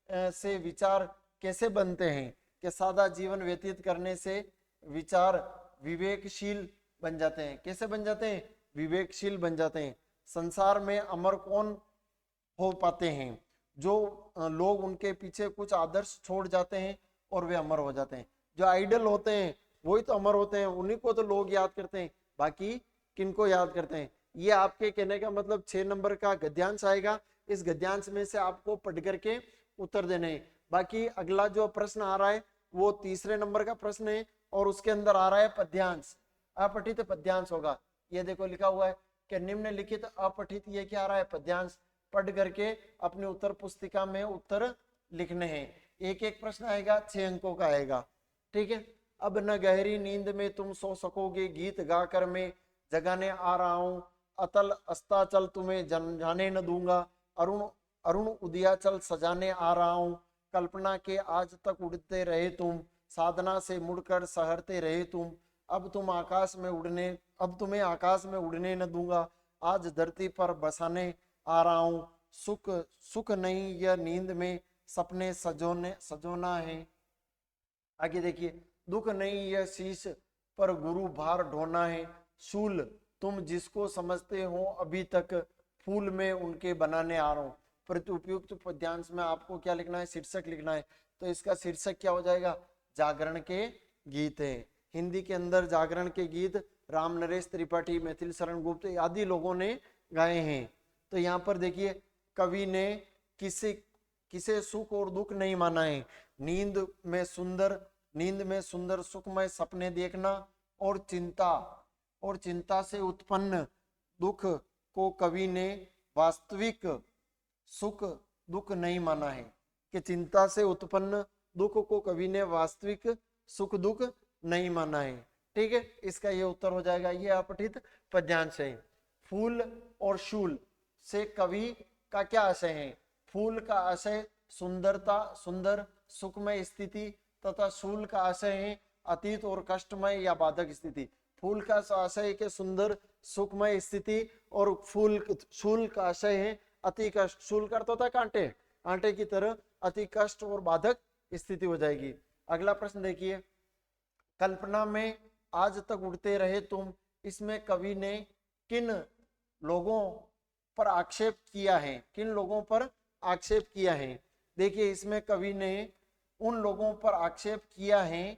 से विचार कैसे बनते हैं। कि सादा जीवन व्यतीत करने से विचार विवेकशील बन जाते हैं। कैसे बन जाते हैं, विवेकशील बन जाते हैं। संसार में अमर कौन हो पाते हैं, जो लोग उनके पीछे कुछ आदर्श छोड़ जाते हैं और वे अमर हो जाते हैं। जो आइडल होते हैं वही तो अमर होते हैं, उन्हीं को तो लोग याद करते हैं, बाकी किनको याद करते हैं। ये आपके कहने का मतलब 6 नंबर का गद्यांश आएगा। इस गद्यांश में से आपको पढ़ करके उत्तर देने हैं। बाकी अगला जो प्रश्न आ रहा है वो 3रे नंबर का प्रश्न है और उसके अंदर आ रहा है पद्यांश, अपठित पद्यांश होगा। ये देखो लिखा हुआ है कि निम्नलिखित अपठित, ये क्या आ रहा है, पद्यांश पढ़ करके अपने उत्तर पुस्तिका में उत्तर लिखने हैं। एक एक प्रश्न आएगा, 6 अंकों का आएगा, ठीक है। अब न गहरी नींद में तुम सो सकोगे, गीत गाकर मैं जगाने आ रहा हूं, अतल अस्ताचल तुम्हें जाने न दूंगा, अरुण अरुण उदयाचल सजाने आ रहा हूं, कल्पना के आज तक उड़ते रहे तुम, साधना से मुड़कर सहरते रहे तुम, अब तुम्हें आकाश में उड़ने न दूंगा, आज धरती पर बसाने आ रहा हूं, सुख नहीं यह नींद में सपने सजोना है। आगे देखिए, दुख नहीं यह शीश पर गुरु भार ढोना है, शूल तुम जिसको समझते हो अभी तक, फूल में उनके बनाने आ रहा हूं। प्रति उपयुक्त पद्यांश में आपको क्या लिखना है, शीर्षक लिखना है। तो इसका शीर्षक क्या हो जाएगा, जागरण के गीत है। हिंदी के अंदर जागरण के गीत राम नरेश त्रिपाठी, मैथिली शरण गुप्त आदि लोगों ने गाए हैं। तो यहाँ पर देखिए कवि ने किसे सुख और दुख नहीं माना है। नींद में सुंदर सुखमय सपने देखना और चिंता से उत्पन्न दुख को कवि ने वास्तविक सुख दुख नहीं माना है। कि चिंता से उत्पन्न दुख को कवि ने वास्तविक सुख दुख नहीं माना है, ठीक है। इसका ये उत्तर हो जाएगा, ये अपठित पद्यांश है। फूल और शूल से कवि का क्या आशय है। फूल का आशय सुंदरता, सुंदर सुखमय स्थिति तथा शूल का आशय है अतीत और कष्टमय या बाधक स्थिति। फूल का आशय है कि सुंदर सुखमय स्थिति, और शूल का आशय है अति कष्ट। शूल का अर्थ होता है कांटे, कांटे की तरह अति कष्ट और बाधक स्थिति हो जाएगी। अगला प्रश्न देखिए, कल्पना में आज तक उड़ते रहे तुम, इसमें कवि ने किन लोगों पर आक्षेप किया है? किन लोगों पर आक्षेप किया है? देखिए, इसमें कवि ने उन लोगों पर आक्षेप किया है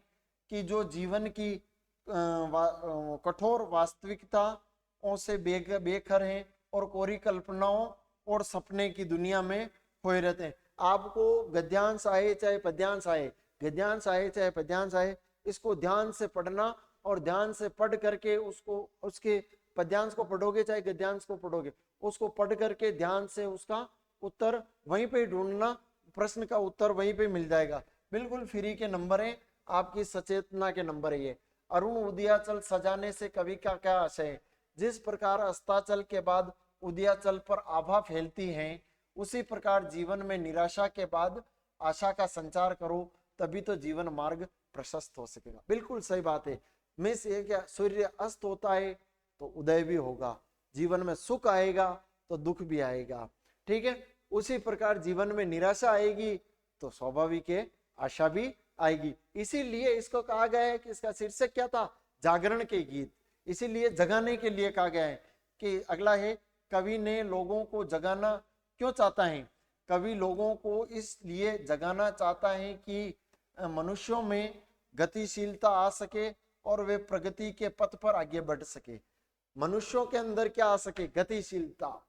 कि जो जीवन की कठोर वास्तविकताओं से बेखबर हैं और कोरी कल्पनाओं और सपने की दुनिया में खोए रहते हैं। आपको गद्यांश आए चाहे पद्यांश आए, गद्यांश आए चाहे पद्यांश आए, इसको ध्यान से पढ़ना, और ध्यान से पढ़ करके उसके पद्यांश को पढ़ोगे चाहे गद्यांश को पढ़ोगे, उसको पढ़ करके ध्यान से उसका उत्तर वहीं पे ढूंढना, प्रश्न का उत्तर वहीं पे मिल जाएगा। बिल्कुल फ्री के नंबर है, आपकी सचेतना के नंबर है ये। अरुण उदयाचल सजाने से कवि का क्या आशय है? जिस प्रकार अस्ताचल के बाद उदयाचल पर आभा फैलती है, उसी प्रकार जीवन में निराशा के बाद आशा का संचार करो, तभी तो जीवन मार्ग प्रशस्त हो सकेगा। बिल्कुल सही बात है। मिस ये क्या, सूर्य अस्त होता है तो उदय भी होगा, जीवन में सुख आएगा तो दुख भी आएगा, ठीक है। उसी प्रकार जीवन में निराशा आएगी तो स्वाभाविक है आशा भी आएगी। इसीलिए इसको कहा गया है कि इसका शीर्षक क्या था? जागरण के गीत। इसीलिए जगाने के लिए कहा गया है। कि अगला है, कवि ने लोगों को जगाना क्यों चाहता है? कवि लोगों को इसलिए जगाना चाहता है कि मनुष्यों में गतिशीलता आ सके और वे प्रगति के पथ पर आगे बढ़ सके। मनुष्यों के अंदर क्या आ सके? गतिशीलता,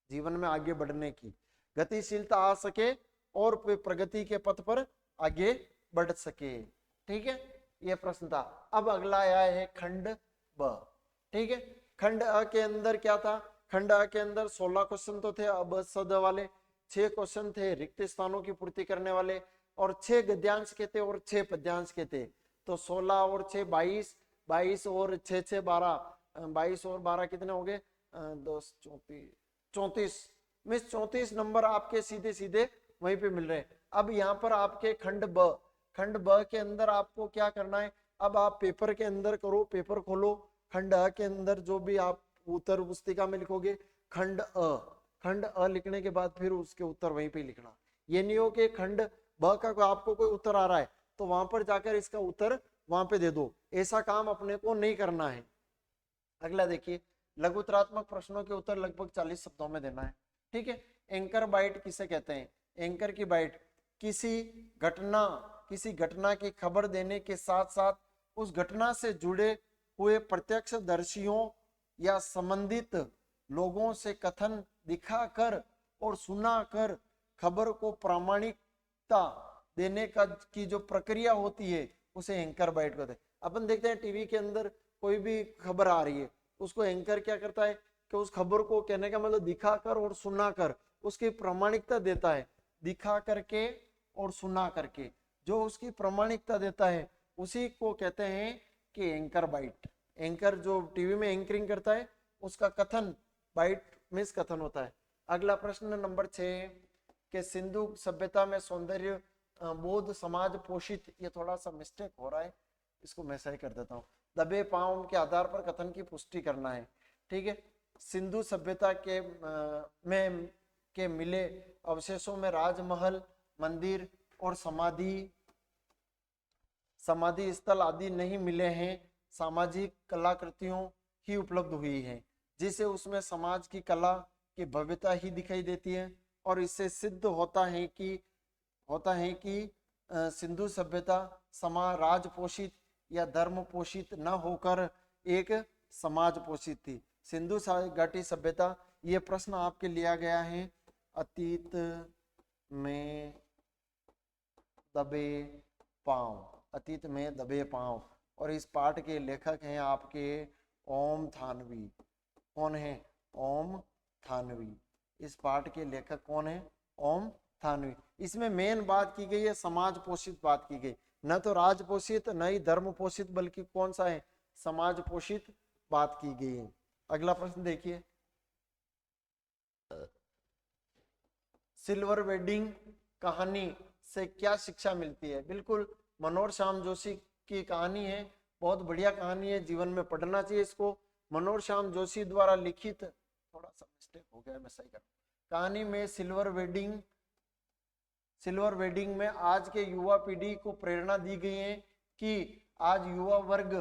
जीवन में आगे बढ़ने की गतिशीलता आ सके और वे प्रगति के पथ पर आगे बढ़ सके, ठीक है। यह प्रश्न था। अब अगला आया है खंड ब, ठीक है। खंड अ के अंदर क्या था? खंड अ के अंदर 16 क्वेश्चन तो थे अब सद वाले, 6 क्वेश्चन थे रिक्त स्थानों की पूर्ति करने वाले, और 6 गद्यांश के थे और 6 पद्यांश के थे। तो 16 और 6 22, 22 और 6 6 12, 22 और 12 कितने हो गए? 10 34 में 34 नंबर आपके सीधे सीधे वहीं पे मिल रहे हैं। अब यहाँ पर आपके खंड ब के अंदर आपको क्या करना है? अब आप पेपर के अंदर करो, पेपर खोलो, खंड अ के अंदर जो भी आप उत्तर पुस्तिका में लिखोगे खंड अ लिखने के बाद फिर उसके उत्तर वहीं पे लिखना। ये नहीं हो कि खंड ब का आपको कोई उत्तर आ रहा है तो वहां पर जाकर इसका उत्तर वहां पे दे दो, ऐसा काम अपने को नहीं करना है। अगला देखिए, लघुतरात्मक प्रश्नों के उत्तर लगभग 40 शब्दों में देना है, ठीक है। एंकर बाइट किसे कहते हैं? एंकर की बाइट किसी घटना की खबर देने के साथ साथ उस घटना से जुड़े हुए प्रत्यक्षदर्शियों या संबंधित लोगों से कथन दिखाकर और सुनाकर खबर को प्रामाणिकता देने का की जो प्रक्रिया होती है उसे एंकर बाइट कहते हैं। अपन देखते हैं टीवी के अंदर कोई भी खबर आ रही है, उसको एंकर क्या करता है कि उस खबर को, कहने का मतलब दिखाकर और सुनाकर उसकी प्रामाणिकता देता है। दिखा करके और सुना करके जो उसकी प्रामाणिकता देता है उसी को कहते हैं कि एंकर बाइट। एंकर जो टीवी में एंकरिंग करता है उसका कथन, बाइट मीन्स कथन होता है। अगला प्रश्न नंबर 6 के सिंधु सभ्यता में सौंदर्य बोध समाज पोषित, ये थोड़ा सा मिस्टेक हो रहा है, इसको मैं सही कर देता हूँ। दबे पांव के आधार पर कथन की पुष्टि करना है, ठीक है। सिंधु सभ्यता के मिले अवशेषों में राजमहल, मंदिर और समाधि स्थल आदि नहीं मिले हैं, सामाजिक कलाकृतियों ही उपलब्ध हुई है, जिसे उसमें समाज की कला की भव्यता ही दिखाई देती है। और इससे सिद्ध होता है कि सिंधु सभ्यता राज पोषित या धर्म पोषित न होकर एक समाज पोषित थी। सिंधु घाटी सभ्यता, ये प्रश्न आपके लिया गया है अतीत में दबे पांव, अतीत में दबे पांव। और इस पाठ के लेखक हैं आपके ओम थानवी। कौन है? ओम थानवी। इस पाठ के लेखक कौन है? ओम थानवी। इसमें मेन बात की गई है समाज पोषित बात की गई, न तो राज पोषित न ही धर्म पोषित, बल्कि कौन सा है? समाज पोषित बात की गई है। अगला प्रश्न देखिए, सिल्वर वेडिंग कहानी से क्या शिक्षा मिलती है? बिल्कुल मनोहर श्याम जोशी की कहानी है बहुत बढ़िया कहानी है, जीवन में पढ़ना चाहिए इसको। मनोज श्याम जोशी द्वारा लिखित, थोड़ा सा मिस्टेक हो गया, मैं सही कर, कहानी में सिल्वर वेडिंग में आज के युवा पीढ़ी को प्रेरणा दी गई है कि आज युवा वर्ग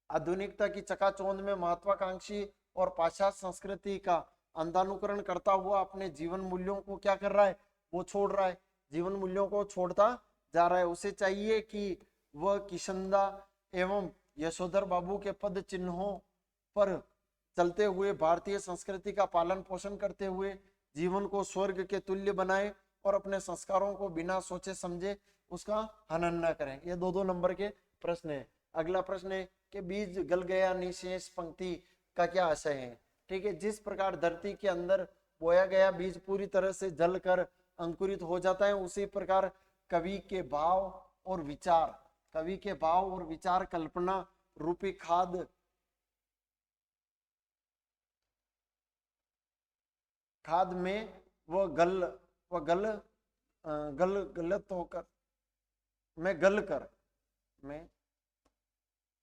आधुनिकता की चकाचौंध में महत्वाकांक्षी और पाश्चात्य संस्कृति का अंधानुकरण करता हुआ अपने जीवन मूल्यों को क्या कर रहा है, वो छोड़ रहा है, जीवन मूल्यों को छोड़ता जा रहा है। उसे चाहिए कि वह किशनदा एवं यशोधर बाबू के पद चिन्हों पर चलते हुए भारतीय संस्कृति का पालन पोषण करते हुए जीवन को स्वर्ग के तुल्य बनाए और अपने संस्कारों को बिना सोचे समझे उसका हनन न करें। ये 2-2 नंबर के प्रश्न है। अगला प्रश्न है कि बीज गल गया निशेष पंक्ति का क्या आशय है। ठीक है, जिस प्रकार धरती के अंदर बोया गया बीज पूरी तरह से जल कर अंकुरित हो जाता है, उसी प्रकार कवि के भाव और विचार कल्पना रूपी खाद में वह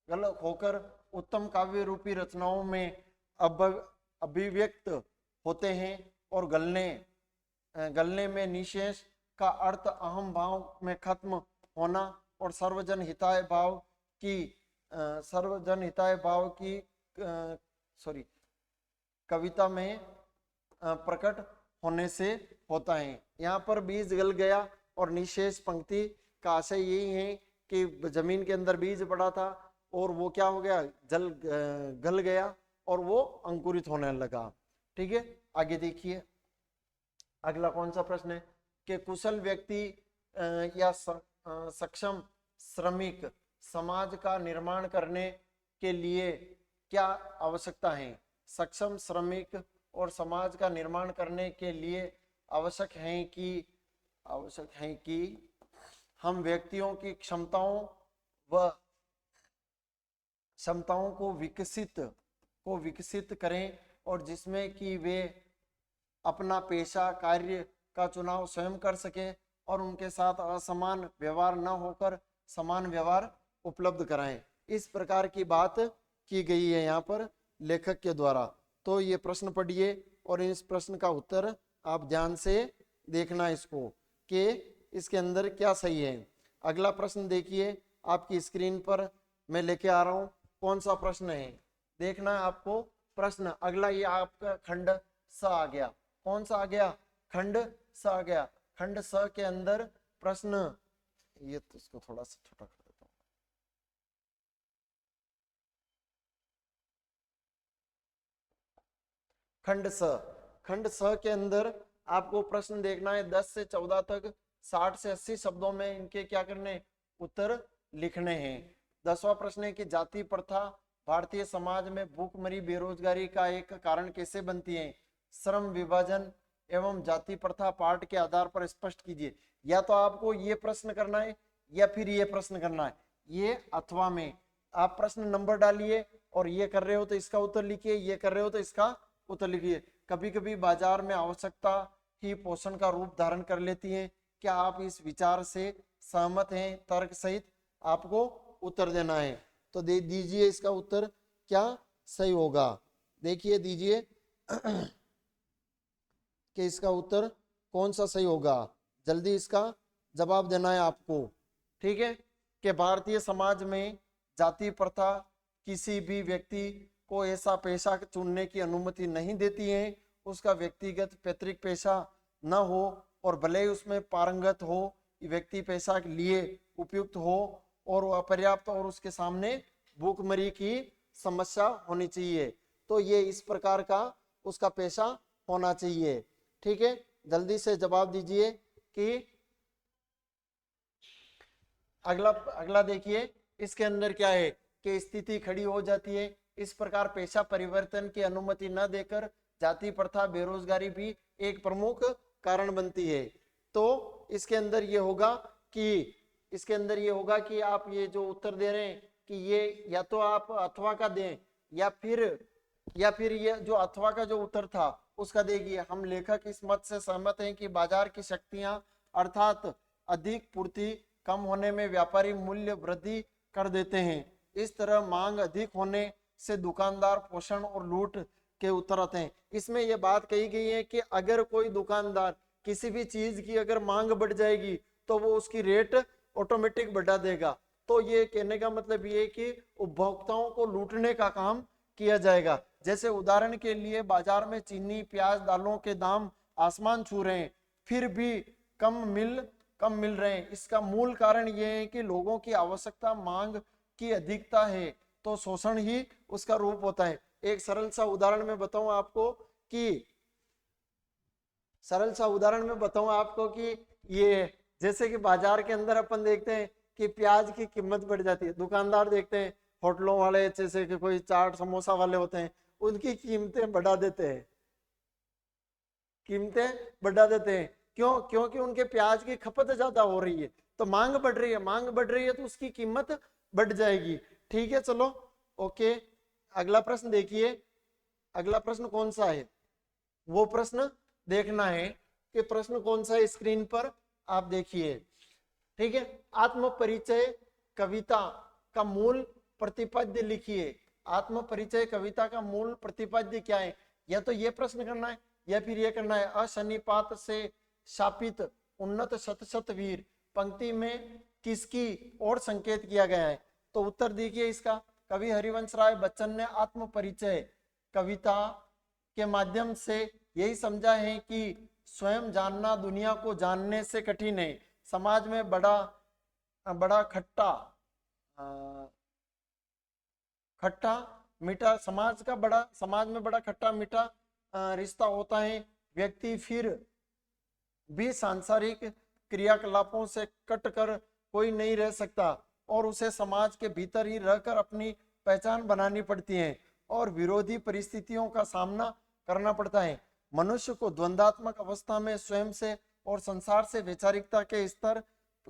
गल होकर उत्तम काव्य रूपी रचनाओं में अभिव्यक्त होते हैं। और गलने में निशेष का अर्थ अहम भाव में खत्म होना और सर्वजन हिताय भाव की कविता में प्रकट होने से होता है। यहाँ पर बीज गल गया और निशेष पंक्ति का आशय यही है कि जमीन के अंदर बीज पड़ा था और वो क्या हो गया, गल गया और वो अंकुरित होने लगा। ठीक है, आगे देखिए अगला कौन सा प्रश्न है कि कुशल व्यक्ति या सक्षम श्रमिक समाज का निर्माण करने के लिए क्या आवश्यकता है। सक्षम श्रमिक और समाज का निर्माण करने के लिए आवश्यक है कि हम व्यक्तियों की क्षमताओं को विकसित करें और जिसमें कि वे अपना पेशा कार्य का चुनाव स्वयं कर सके और उनके साथ असमान व्यवहार न होकर समान व्यवहार उपलब्ध कराएं। इस प्रकार की बात की गई है यहाँ पर लेखक के द्वारा। तो ये प्रश्न पढ़िए और इस प्रश्न का उत्तर आप ध्यान से देखना इसको कि इसके अंदर क्या सही है। अगला प्रश्न देखिए आपकी स्क्रीन पर मैं लेके आ रहा हूँ, कौन सा प्रश्न है देखना है आपको। प्रश्न अगला ये आपका खंड स आ गया। कौन सा आ गया, खंड स आ गया। खंड स के अंदर प्रश्न, ये तो इसको थोड़ा सा छोटा कर देता हूँ। खंड स के अंदर आपको प्रश्न देखना है 10 से 14 तक 60 से 80 शब्दों में इनके क्या करने, उत्तर लिखने हैं। 10वां प्रश्न है कि जाति प्रथा भारतीय समाज में भूखमरी बेरोजगारी का एक कारण कैसे बनती है। श्रम विभाजन एवं जाति प्रथा पाठ के आधार पर स्पष्ट कीजिए। या तो आपको ये प्रश्न करना है या फिर ये प्रश्न करना है, ये अथवा में आप प्रश्न नंबर डालिए और ये कर रहे हो तो इसका उत्तर लिखिए, ये कर रहे हो तो इसका उत्तर लिखिए। कभी कभी बाजार में आवश्यकता ही पोषण का रूप धारण कर लेती है। क्या आप इस विचार से सहमत हैं। तर्क सहित आपको उत्तर देना है। तो दे दीजिए इसका उत्तर क्या सही होगा। देखिए दीजिए कि इसका उत्तर कौन सा सही होगा, जल्दी इसका जवाब देना है आपको। ठीक है, कि भारतीय समाज में जाति प्रथा किसी भी व्यक्ति को ऐसा पेशा चुनने की अनुमति नहीं देती है उसका व्यक्तिगत पैतृक पेशा न हो और भले ही उसमें पारंगत हो, व्यक्ति पेशा के लिए उपयुक्त हो और वो अपर्याप्त और उसके सामने भूखमरी की समस्या होनी चाहिए। तो ये इस प्रकार का उसका पेशा होना चाहिए। ठीक है, जल्दी से जवाब दीजिए कि अगला देखिए इसके अंदर क्या है कि स्थिति खड़ी हो जाती है। इस प्रकार पेशा परिवर्तन की अनुमति न देकर जाति प्रथा बेरोजगारी भी एक प्रमुख कारण बनती है। तो इसके अंदर ये होगा कि आप ये जो उत्तर दे रहे हैं कि ये या तो आप अथवा का दें या फिर ये जो अथवा का जो उत्तर था उसका देखिए। हम लेखक इस मत से सहमत हैं कि बाजार की शक्तियां अर्थात अधिक पूर्ति कम होने में व्यापारी मूल्य वृद्धि कर देते हैं इस तरह मांग अधिक होने से दुकानदार पोषण और लूट के उत्तर आते हैं। इसमें यह बात कही गई है कि अगर कोई दुकानदार किसी भी चीज की अगर मांग बढ़ जाएगी तो वो उसकी रेट ऑटोमेटिक बढ़ा देगा। तो ये कहने का मतलब ये है कि उपभोक्ताओं को लूटने का काम किया जाएगा। जैसे उदाहरण के लिए बाजार में चीनी, प्याज, दालों के दाम आसमान छू रहे हैं, फिर भी कम मिल रहे हैं। इसका मूल कारण यह है कि लोगों की आवश्यकता मांग की अधिकता है, तो शोषण ही उसका रूप होता है। एक सरल सा उदाहरण में बताऊं आपको कि ये जैसे कि बाजार के अंदर अपन देखते हैं कि प्याज की कीमत बढ़ जाती है। दुकानदार देखते हैं, होटलों वाले जैसे कि कोई चाट समोसा वाले होते हैं, उनकी कीमतें बढ़ा देते हैं। क्यों? क्योंकि उनके प्याज की खपत ज्यादा हो रही है, तो मांग बढ़ रही है तो उसकी कीमत बढ़ जाएगी। ठीक है, चलो ओके। अगला प्रश्न देखिए। अगला प्रश्न कौन सा है, वो प्रश्न देखना है कि प्रश्न कौन सा है स्क्रीन पर, आप देखिए। ठीक है, आत्म परिचय कविता का मूल प्रतिपद्य लिखिए। आत्म परिचय कविता का मूल प्रतिपद्य क्या है? या तो ये प्रश्न करना है या फिर ये करना है, अशनिपात से शापित उन्नत शत शत वीर पंक्ति में किसकी ओर संकेत किया गया है? तो उत्तर देखिए इसका। कवि हरिवंश राय बच्चन ने आत्म परिचय कविता के माध्यम से यही समझा है कि स्वयं जानना दुनिया को जानने से कठिन है। समाज में बड़ा खट्टा मीठा समाज में बड़ा खट्टा मीठा रिश्ता होता है। व्यक्ति फिर भी सांसारिक क्रियाकलापों से कटकर कोई नहीं रह सकता और उसे समाज के भीतर ही रहकर अपनी पहचान बनानी पड़ती है और विरोधी परिस्थितियों का सामना करना पड़ता है। मनुष्य को द्वंद्वात्मक अवस्था में स्वयं से और संसार से वैचारिकता के स्तर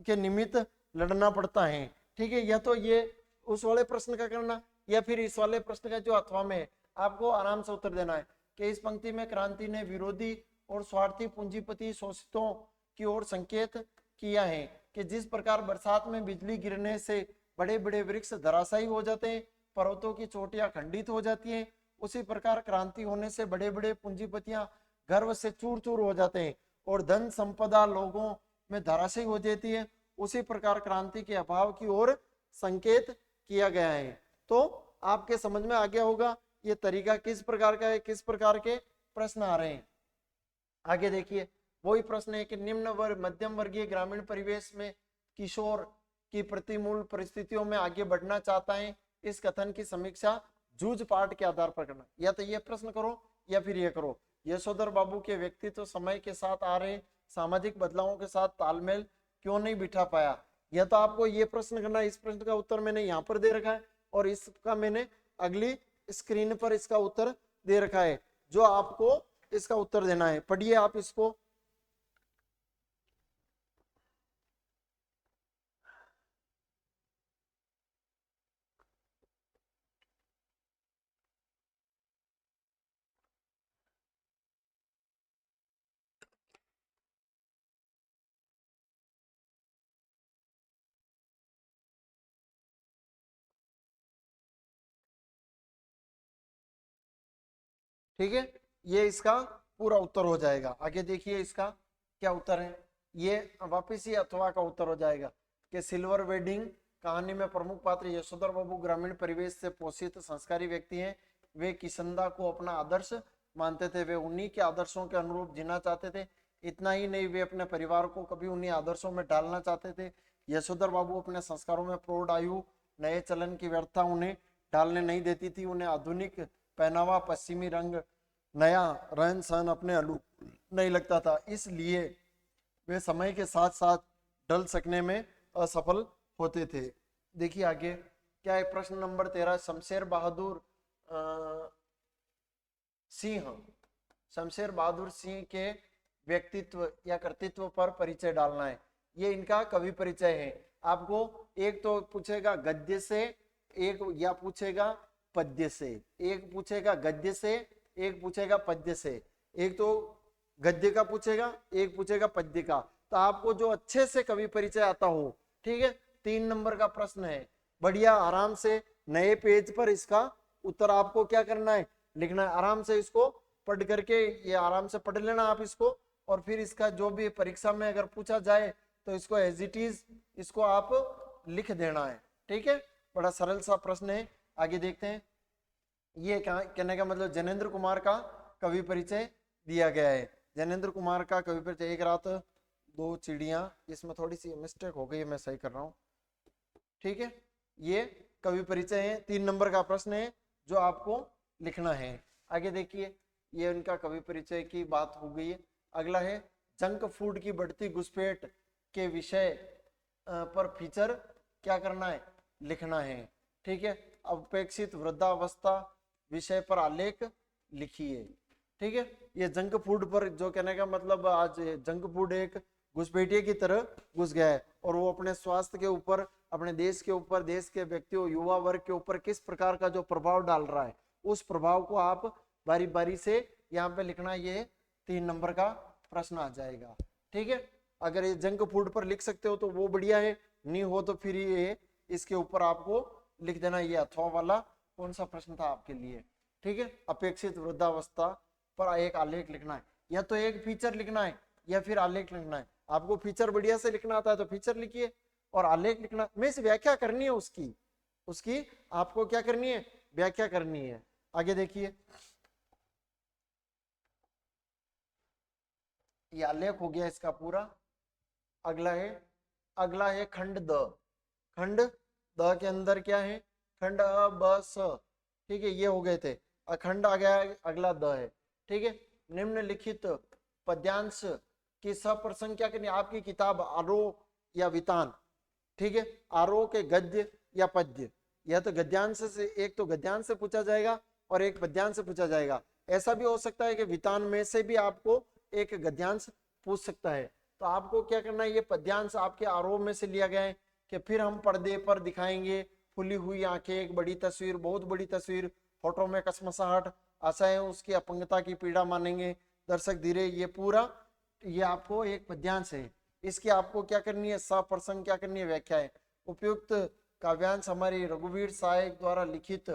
के निमित्त लड़ना पड़ता है। ठीक है, या तो ये उस वाले प्रश्न का करना या फिर इस वाले प्रश्न का जो अथवा में है, आपको आराम से उत्तर देना है कि इस पंक्ति में क्रांति ने विरोधी और स्वार्थी पूंजीपति शोषितों की ओर संकेत किया है कि जिस प्रकार बरसात में बिजली गिरने से बड़े बड़े वृक्ष धराशायी हो जाते हैं, पर्वतों की चोटियां खंडित हो जाती हैं, उसी प्रकार क्रांति होने से बड़े बड़े पूंजीपतियां गर्व से चूर चूर हो जाते हैं और धन संपदा लोगों में धराशायी हो जाती है। उसी प्रकार क्रांति के अभाव की ओर संकेत किया गया है। तो आपके समझ में आ गया होगा ये तरीका किस प्रकार का है, किस प्रकार के प्रश्न आ रहे हैं। आगे देखिए, वही प्रश्न है कि निम्न वर्ग मध्यम वर्गीय ग्रामीण परिवेश में किशोर की प्रतिकूल परिस्थितियों में आगे बढ़ना चाहता है। इस कथन की समीक्षा जूझ पाठ के आधार पर करना। या तो ये प्रश्न करो या फिर ये करो। यशोधर बाबू के व्यक्तित्व समय के साथ आ रहे सामाजिक बदलावों के साथ तालमेल क्यों नहीं बिठा पाया? या तो आपको ये प्रश्न करना। इस प्रश्न का उत्तर मैंने यहाँ पर दे रखा है और इसका मैंने अगली स्क्रीन पर इसका उत्तर दे रखा है, जो आपको इसका उत्तर देना है। पढ़िए आप इसको। ठीक है, ये इसका पूरा उत्तर हो जाएगा। आगे देखिए इसका क्या उत्तर है। ये वापिस ये अथवा का उत्तर हो जाएगा कि सिल्वर वेडिंग कहानी में प्रमुख पात्र यशोधर बाबू ग्रामीण परिवेश से पोषित संस्कारी व्यक्ति हैं। वे किशनदा को अपना आदर्श मानते थे, वे उन्हीं के आदर्शों के अनुरूप जीना चाहते थे। इतना ही नहीं, वे अपने परिवार को कभी उन्हीं आदर्शों में डालना चाहते थे। यशोधर बाबू अपने संस्कारों में प्रौढ़ आयु नए चलन की व्यर्थता उन्हें डालने नहीं देती थी। उन्हें आधुनिक पहनावा, पश्चिमी रंग, नया रहन सहन अपने अनुकूल नहीं लगता था, इसलिए वे समय के साथ साथ ढल सकने में असफल होते थे। देखिए आगे क्या है, प्रश्न नंबर 13। शमशेर बहादुर सिंह के व्यक्तित्व या कर्तृत्व पर परिचय डालना है। ये इनका कवि परिचय है। आपको एक तो पूछेगा गद्य से, एक या पूछेगा पद्य से, एक पूछेगा गद्य से, एक पूछेगा पद्य से। एक तो गद्य का पूछेगा, एक पूछेगा पद्य का। तो आपको जो अच्छे से कवि परिचय आता हो, ठीक है, 3 नंबर का प्रश्न है, बढ़िया आराम से नए पेज पर इसका उत्तर आपको क्या करना है, लिखना है। आराम से इसको पढ़ करके ये आराम से पढ़ लेना आप इसको, और फिर इसका जो भी परीक्षा में अगर पूछा जाए तो इसको एज इट इज इसको आप लिख देना है। ठीक है, बड़ा सरल सा प्रश्न है। आगे देखते हैं। ये कहने का मतलब जैनेंद्र कुमार का कवि परिचय दिया गया है। जैनेंद्र कुमार का कवि परिचय, एक रात दो चिड़िया, इसमें थोड़ी सी मिस्टेक हो गई है, मैं सही कर रहा हूँ। ठीक है, ये कवि परिचय है, 3 नंबर का प्रश्न है जो आपको लिखना है। आगे देखिए, ये उनका कवि परिचय की बात हो गई है। अगला है जंक फूड की बढ़ती घुसपैठ के विषय पर फीचर क्या करना है, लिखना है। ठीक है, अपेक्षित वृद्धावस्था विषय पर आलेख लिखिए। ठीक है, ये जंक फूड पर जो कहने का मतलब आज जंक फूड एक घुसपैठिए की तरह घुस गया है, और वो अपने स्वास्थ्य के ऊपर, अपने देश के ऊपर, देश के व्यक्तियों, युवा वर्ग के ऊपर किस प्रकार का जो प्रभाव डाल रहा है, उस प्रभाव को आप बारी बारी से यहाँ पे लिखना। ये 3 नंबर का प्रश्न आ जाएगा। ठीक है, अगर ये जंक फूड पर लिख सकते हो तो वो बढ़िया है, नहीं हो तो फिर ये इसके ऊपर आपको लिख देना। ये अथवा वाला कौन सा प्रश्न था आपके लिए। ठीक है, अपेक्षित वृद्धावस्था पर एक आलेख लिखना है, या तो एक फीचर लिखना है या फिर आलेख लिखना है। आपको फीचर बढ़िया से लिखना आता है तो फीचर लिखिए, और आलेख लिखना में से व्याख्या करनी है उसकी उसकी आपको क्या करनी है, व्याख्या करनी है। आगे देखिए, ये आलेख हो गया इसका पूरा। अगला है खंड द। खंड द के अंदर क्या है, खंड अ ब स। ठीक है, ये हो गए थे। अखंड आ गया, अगला द है। ठीक है, निम्नलिखित पद्यांश की सप्रसंग क्या करनी, आपकी किताब आरोह या वितान। ठीक है, आरोह के गद्य या पद्य, यह तो गद्यांश से, एक तो गद्यांश से पूछा जाएगा और एक पद्यांश से पूछा जाएगा। ऐसा भी हो सकता है कि वितान में से भी आपको एक गद्यांश पूछ सकता है। तो आपको क्या करना है, ये पद्यांश आपके आरोह में से लिया गया है कि फिर हम पर्दे पर दिखाएंगे फुली हुई आंखें, एक बड़ी तस्वीर, बहुत बड़ी तस्वीर, फोटो में कसमसाहट, आशाएं उसकी अपंगता की पीड़ा मानेंगे दर्शक धीरे। ये पूरा ये आपको एक पद्यांश है। इसकी आपको क्या करनी है, सप्रसंग क्या करनी है, व्याख्या है। उपयुक्त काव्यांश हमारी रघुवीर सहायक द्वारा लिखित,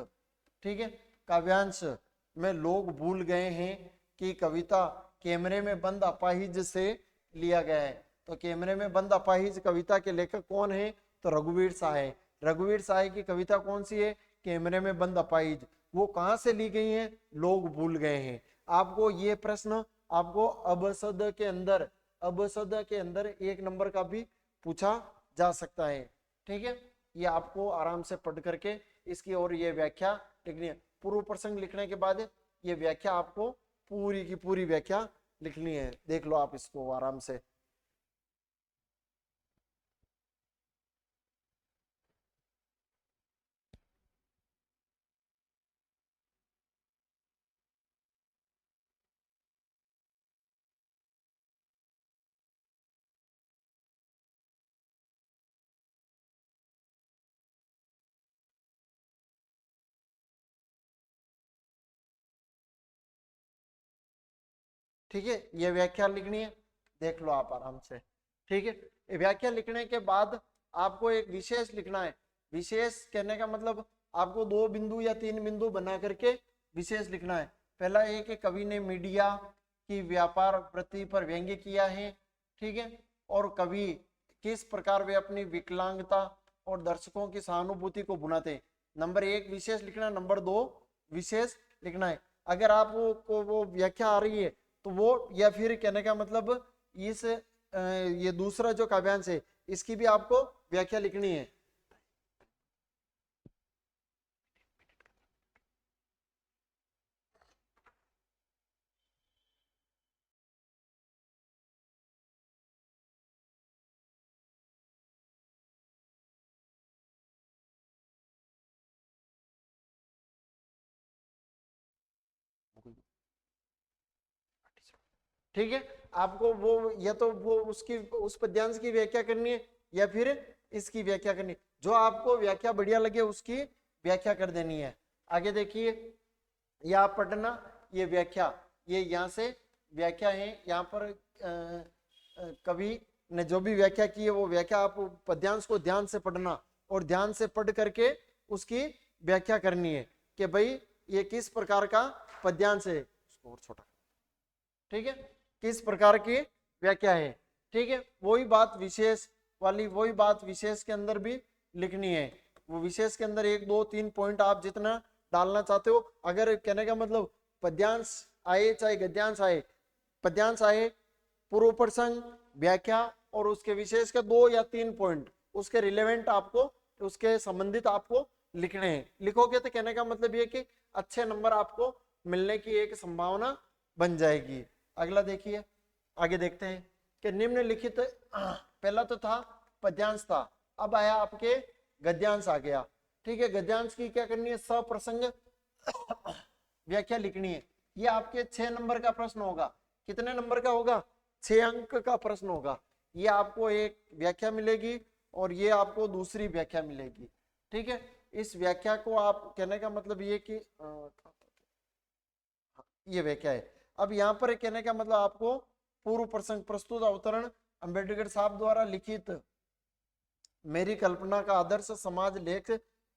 ठीक है, काव्यांश में लोग भूल गए हैं कि कविता कैमरे में बंद अपाहिज से लिया गया है। तो कैमरे में बंद अपाहिज कविता के लेखक कौन है, तो रघुवीर सहाय। रघुवीर सहाय की कविता कौन सी है, कैमरे में बंद अपाहिज। वो कहां से ली गई है, लोग भूल गए हैं। आपको ये प्रश्न आपको अबसद के अंदर 1 नंबर का भी पूछा जा सकता है। ठीक है, ये आपको आराम से पढ़ करके इसकी और ये व्याख्या लिखनी है। पूर्व प्रसंग लिखने के बाद ये व्याख्या आपको पूरी की पूरी व्याख्या लिखनी है। देख लो आप इसको आराम से। ठीक है, ये व्याख्या लिखनी है, देख लो आप आराम से। ठीक है, ये व्याख्या लिखने के बाद आपको एक विशेष लिखना है। विशेष कहने का मतलब आपको 2 बिंदु या 3 बिंदु बना करके विशेष लिखना है। पहला एक कवि ने मीडिया की व्यापार वृत्ति पर व्यंग्य किया है। ठीक है, और कवि किस प्रकार वे अपनी विकलांगता और दर्शकों की सहानुभूति को भुनाते। नंबर 1 विशेष लिखना, नंबर 2 विशेष लिखना है। अगर आपको वो व्याख्या आ रही है तो वो, या फिर कहने का मतलब इस ये दूसरा जो काव्यांश है इसकी भी आपको व्याख्या लिखनी है। ठीक है, आपको वो या तो वो उसकी उस पद्यांश की व्याख्या करनी है या फिर इसकी व्याख्या करनी है। जो आपको व्याख्या बढ़िया लगे उसकी व्याख्या कर देनी है। आगे देखिए, ये आप पढ़ना, ये व्याख्या, ये यहाँ से व्याख्या है। यहाँ पर कवि ने जो भी व्याख्या की है वो व्याख्या आप पद्यांश को ध्यान से पढ़ना, और ध्यान से पढ़ करके उसकी व्याख्या करनी है कि भाई ये किस प्रकार का पद्यांश है, उसको और छोटा, ठीक है, किस प्रकार की व्याख्या है, ठीक है। वही बात विशेष वाली, वही बात विशेष के अंदर भी लिखनी है। वो विशेष के अंदर 1 2 3 पॉइंट आप जितना डालना चाहते हो, अगर कहने का मतलब पद्यांश आए चाहे गद्यांश आए, पद्यांश आए, पूर्व प्रसंग, व्याख्या और उसके विशेष के 2 या 3 पॉइंट उसके रिलेवेंट आपको, उसके संबंधित आपको लिखने हैं। लिखोगे तो कहने का मतलब ये कि अच्छे नंबर आपको मिलने की एक संभावना बन जाएगी। अगला देखिए, आगे देखते हैं कि निम्नलिखित, पहला तो था पद्यांश था, अब आया आपके गद्यांश आ गया, ठीक है। गद्यांश की क्या करनी है, सप्रसंग व्याख्या लिखनी है। ये आपके 6 नंबर का प्रश्न होगा। कितने नंबर का होगा, 6 अंक का प्रश्न होगा। ये आपको एक व्याख्या मिलेगी और ये आपको दूसरी व्याख्या मिलेगी, ठीक है। इस व्याख्या को आप, कहने का मतलब ये कि ये व्याख्या है। अब यहाँ पर कहने का मतलब आपको पूर्व प्रसंग, प्रस्तुत अवतरण अंबेडकर साहब द्वारा लिखित मेरी कल्पना का आदर्श समाज लेख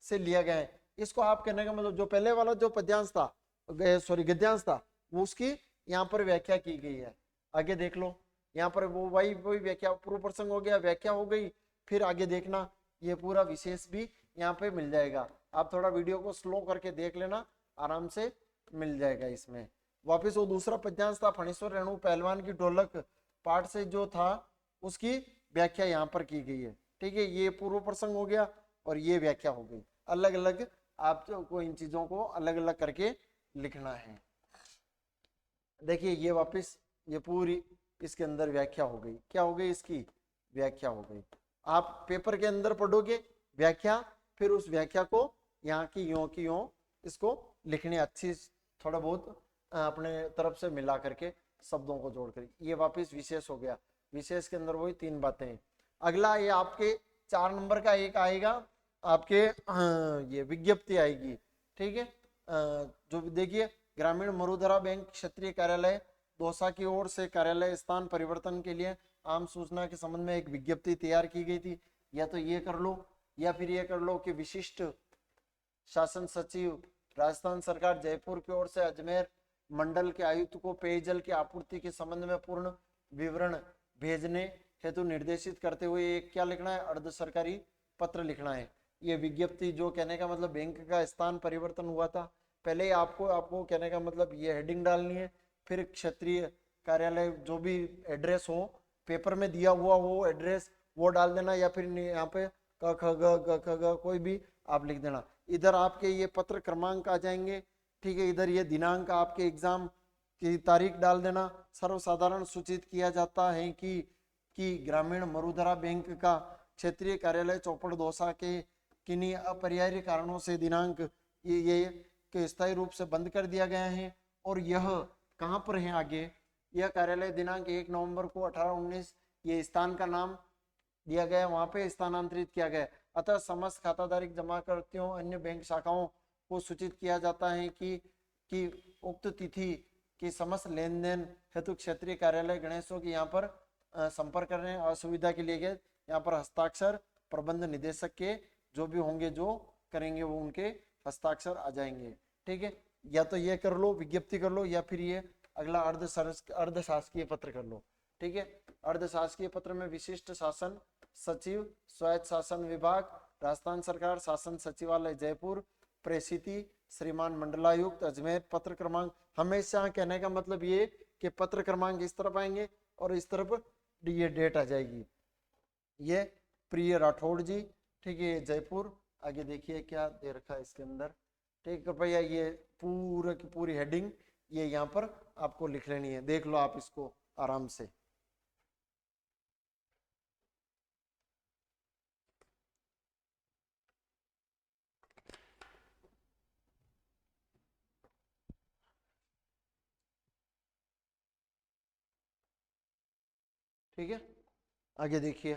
से लिया गया है। इसको आप कहने का मतलब जो पहले वाला जो पद्यांश था, सॉरी गद्यांश था, वो उसकी यहाँ पर व्याख्या की गई है। आगे देख लो, यहाँ पर वो वही व्याख्या, पूर्व प्रसंग हो गया, व्याख्या हो गई, फिर आगे देखना ये पूरा विशेष भी यहाँ पे मिल जाएगा। आप थोड़ा वीडियो को स्लो करके देख लेना, आराम से मिल जाएगा इसमें। वापिस वो दूसरा पद्यांश था फणीश्वर रेणु पहलवान की ढोलक पाठ से जो था, उसकी व्याख्या यहाँ पर की गई है, ठीक है। ये पूर्व प्रसंग हो गया और ये व्याख्या हो गई। अलग अलग आपको इन चीजों को अलग अलग करके लिखना है। देखिए ये वापस ये पूरी इसके अंदर व्याख्या हो गई। क्या हो गई, इसकी व्याख्या हो गई। आप पेपर के अंदर पढ़ोगे व्याख्या, फिर उस व्याख्या को यहाँ की यों इसको लिखने अच्छी, थोड़ा बहुत अपने तरफ से मिला करके शब्दों को जोड़ कर। ये वापस विशेष हो गया। विशेष के अंदर वही 3 बातें। अगला ये आपके 4 नंबर का एक आएगा आपके, ये विज्ञप्ति आएगी, ठीक है। जो देखिए, ग्रामीण मरुधरा बैंक क्षेत्रीय कार्यालय दौसा की ओर से कार्यालय स्थान परिवर्तन के लिए आम सूचना के संबंध में एक विज्ञप्ति तैयार की गई थी। या तो ये कर लो या फिर ये कर लो कि विशिष्ट शासन सचिव राजस्थान सरकार जयपुर की ओर से अजमेर मंडल के आयुक्त को पेयजल की आपूर्ति के संबंध में पूर्ण विवरण भेजने हेतु निर्देशित करते हुए एक क्या लिखना है, अर्ध सरकारी पत्र लिखना है। ये विज्ञप्ति जो कहने का मतलब बैंक का स्थान परिवर्तन हुआ था, पहले ही आपको कहने का मतलब ये हेडिंग डालनी है, फिर क्षेत्रीय कार्यालय जो भी एड्रेस हो पेपर में दिया हुआ वो एड्रेस वो डाल देना, या फिर यहाँ पे क ख ग कोई भी आप लिख देना। इधर आपके ये पत्र क्रमांक आ जाएंगे, ठीक है। इधर ये दिनांक आपके एग्जाम की तारीख डाल देना। सर्वसाधारण सूचित किया जाता है कि ग्रामीण मरुधरा बैंक का क्षेत्रीय कार्यालय चौपड़ दौसा के किन्हीं अपरिहार्य कारणों से दिनांक ये के स्थायी रूप से बंद कर दिया गया है। और यह कहाँ पर है, आगे यह कार्यालय दिनांक 1 नवंबर को 1819 ये स्थान का नाम दिया गया, वहां पे स्थानांतरित किया गया। अतः समस्त खाताधारी जमाकर्तियों अन्य बैंक शाखाओं को सूचित किया जाता है कि उक्त तिथि की समस्त लेन देन हेतु क्षेत्रीय कार्यालय गणेशों की यहाँ पर संपर्क कर रहे हैं। असुविधा के लिए यहाँ पर हस्ताक्षर प्रबंध निदेशक के जो भी होंगे जो करेंगे वो उनके हस्ताक्षर आ जाएंगे, ठीक है। या तो ये कर लो, विज्ञप्ति कर लो, या फिर ये अगला अर्धशासकीय पत्र कर लो, ठीक है। अर्धशासकीय पत्र में विशिष्ट शासन सचिव स्वायत्त शासन विभाग राजस्थान सरकार शासन सचिवालय जयपुर प्रेषिति श्रीमान मंडलायुक्त अजमेर। पत्र क्रमांक हमेशा कहने का मतलब ये कि पत्र क्रमांक इस तरफ आएंगे और इस तरफ ये डेट आ जाएगी। ये प्रिय राठौड़ जी, ठीक है, जयपुर। आगे देखिए क्या दे रखा है इसके अंदर, ठीक है भैया। ये पूरा की पूरी हेडिंग ये यहाँ पर आपको लिख लेनी है, देख लो आप इसको आराम से। ठीक है, आगे देखिए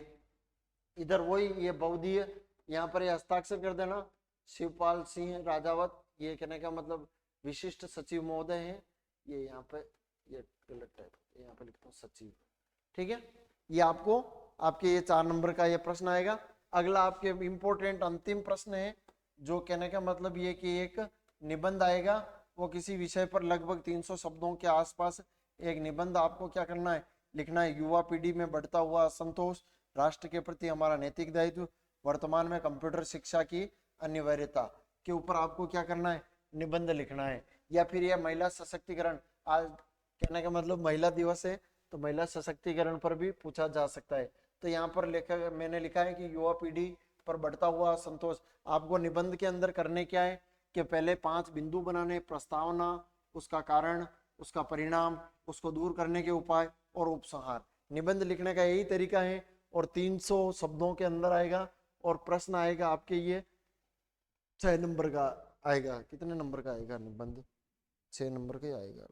इधर वही ये बहुदीय यहाँ पर हस्ताक्षर कर देना। शिवपाल सिंह राजावत, ये कहने का मतलब विशिष्ट सचिव महोदय हैं। ये यहाँ पे ये गलत है, यहाँ पे लिखता हूँ सचिव, ठीक है। ये आपको आपके ये 4 नंबर का ये प्रश्न आएगा। अगला आपके इंपोर्टेंट अंतिम प्रश्न है जो कहने का मतलब ये कि एक निबंध आएगा, वो किसी विषय पर लगभग 300 शब्दों के आसपास एक निबंध आपको क्या करना है, लिखना है। युवा पीढ़ी में बढ़ता हुआ असंतोष, राष्ट्र के प्रति हमारा नैतिक दायित्व, वर्तमान में कंप्यूटर शिक्षा की अनिवार्यता के ऊपर आपको क्या करना है, निबंध लिखना है। या फिर यह महिला सशक्तिकरण, आज कहने का मतलब महिला दिवस है, तो महिला सशक्तिकरण पर भी पूछा जा सकता है। तो यहाँ पर मैंने लिखा है कि युवा पीढ़ी पर बढ़ता हुआ असंतोष, आपको निबंध के अंदर करने क्या है कि पहले 5 बिंदु बनाने, प्रस्तावना, उसका कारण, उसका परिणाम, उसको दूर करने के उपाय और उपसंहार। निबंध लिखने का यही तरीका है और 300 शब्दों के अंदर आएगा और प्रश्न आएगा आपके ये 6 नंबर का आएगा। कितने नंबर का आएगा निबंध? 6 नंबर का ही आएगा।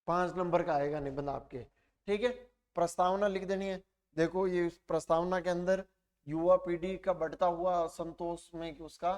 5 नंबर का आएगा निबंध आपके। ठीक है, प्रस्तावना लिख देनी है। देखो ये प्रस्तावना के अंदर युवा पीढ़ी का बढ़ता हुआ असंतोष में कि उसका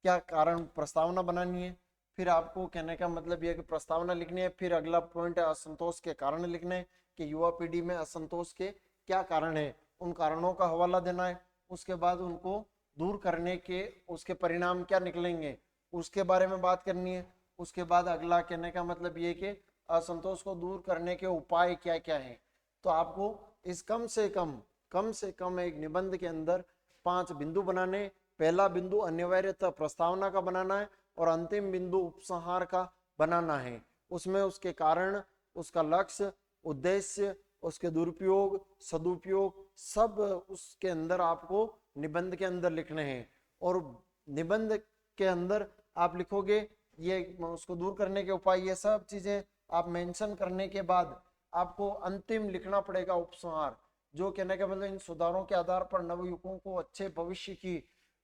क्या कारण, प्रस्तावना बनानी है। फिर आपको कहने का मतलब यह कि प्रस्तावना लिखनी है, फिर अगला पॉइंट है असंतोष के कारण लिखने हैं कि युवा पीढ़ी में असंतोष के क्या कारण है, उन कारणों का हवाला देना है। उसके बाद उनको दूर करने के उसके परिणाम क्या निकलेंगे उसके बारे में बात करनी है। उसके बाद अगला कहने का मतलब ये कि असंतोष को दूर करने के उपाय क्या क्या हैं। तो आपको इस कम से कम एक निबंध के अंदर 5 बिंदु बनाने। पहला बिंदु अनिवार्यतः प्रस्तावना का बनाना है और अंतिम बिंदु उपसंहार का बनाना है। उसमें उसके कारण, उसका लक्ष्य, उद्देश्य, उसके दुरुपयोग, सदुपयोग सब उसके अंदर आपको निबंध के अंदर लिखने हैं। और निबंध के अंदर आप लिखोगे ये उसको दूर करने के उपाय, ये सब चीजें आप मेंशन करने के बाद आपको अंतिम लिखना पड़ेगा उपसंहार। जो कहने का मतलब इन सुधारों के आधार पर नवयुवकों को अच्छे भविष्य की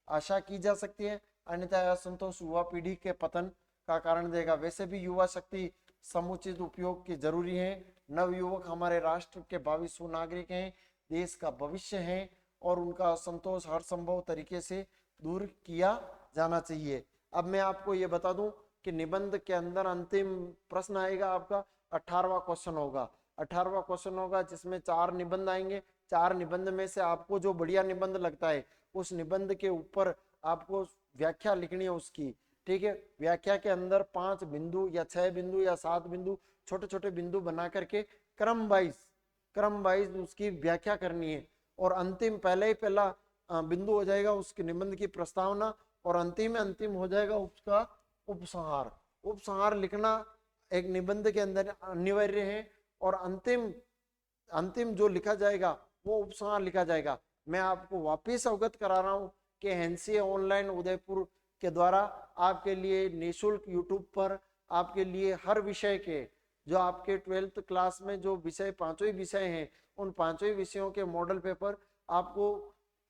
आशा की जा सकती है, अन्यथा असंतोष युवा पीढ़ी के पतन का कारण देगा। वैसे भी युवा शक्ति समुचित उपयोग की जरूरी है। नवयुवक हमारे राष्ट्र के भावी सुनागरिक हैं, देश का भविष्य है और उनका असंतोष हर संभव तरीके से दूर किया जाना चाहिए। अब मैं आपको ये बता दूं कि निबंध के अंदर अंतिम प्रश्न आएगा आपका 18वां क्वेश्चन होगा। 18वां क्वेश्चन होगा जिसमें 4 निबंध आएंगे। 4 निबंध में से आपको जो बढ़िया निबंध लगता है उस निबंध के ऊपर आपको व्याख्या लिखनी है उसकी। ठीक है, व्याख्या के अंदर 5 बिंदु या 6 बिंदु या 7 बिंदु छोटे छोटे बिंदु बना करके क्रम वाइज उसकी व्याख्या करनी है। और अंतिम पहले ही पहला बिंदु हो जाएगा उसके निबंध की प्रस्तावना और अंतिम हो जाएगा उसका उपसंहार। उपसंहार लिखना एक निबंध के अंदर अनिवार्य है और अंतिम जो लिखा जाएगा वो उपसंहार लिखा जाएगा। मैं आपको वापिस अवगत करा रहा हूँ कि एनसीए ऑनलाइन उदयपुर के द्वारा आपके लिए निःशुल्क यूट्यूब पर आपके लिए हर विषय के जो आपके 12th क्लास में जो विषय 5 विषय हैं उन 5 विषयों के मॉडल पेपर आपको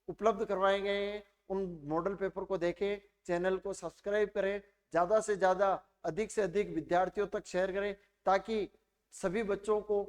उपलब्ध करवाए गए हैं। उन मॉडल पेपर को देखें, चैनल को सब्सक्राइब करें, ज्यादा से ज्यादा अधिक से अधिक विद्यार्थियों तक शेयर करें ताकि सभी बच्चों को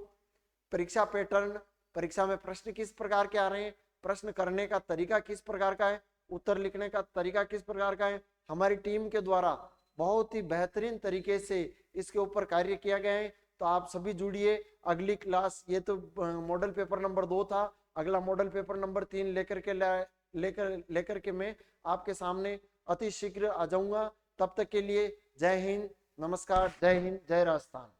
परीक्षा पैटर्न, परीक्षा में प्रश्न किस प्रकार के आ रहे हैं, प्रश्न करने का तरीका किस प्रकार का है, उत्तर लिखने का तरीका किस प्रकार का है, हमारी टीम के द्वारा बहुत ही बेहतरीन तरीके से इसके ऊपर कार्य किया गया है। तो आप सभी जुड़िए। अगली क्लास, ये तो मॉडल पेपर नंबर 2 था, अगला मॉडल पेपर नंबर 3 लेकर के मैं आपके सामने अति शीघ्र आ जाऊंगा। तब तक के लिए जय हिंद, नमस्कार, जय हिंद, जय राजस्थान।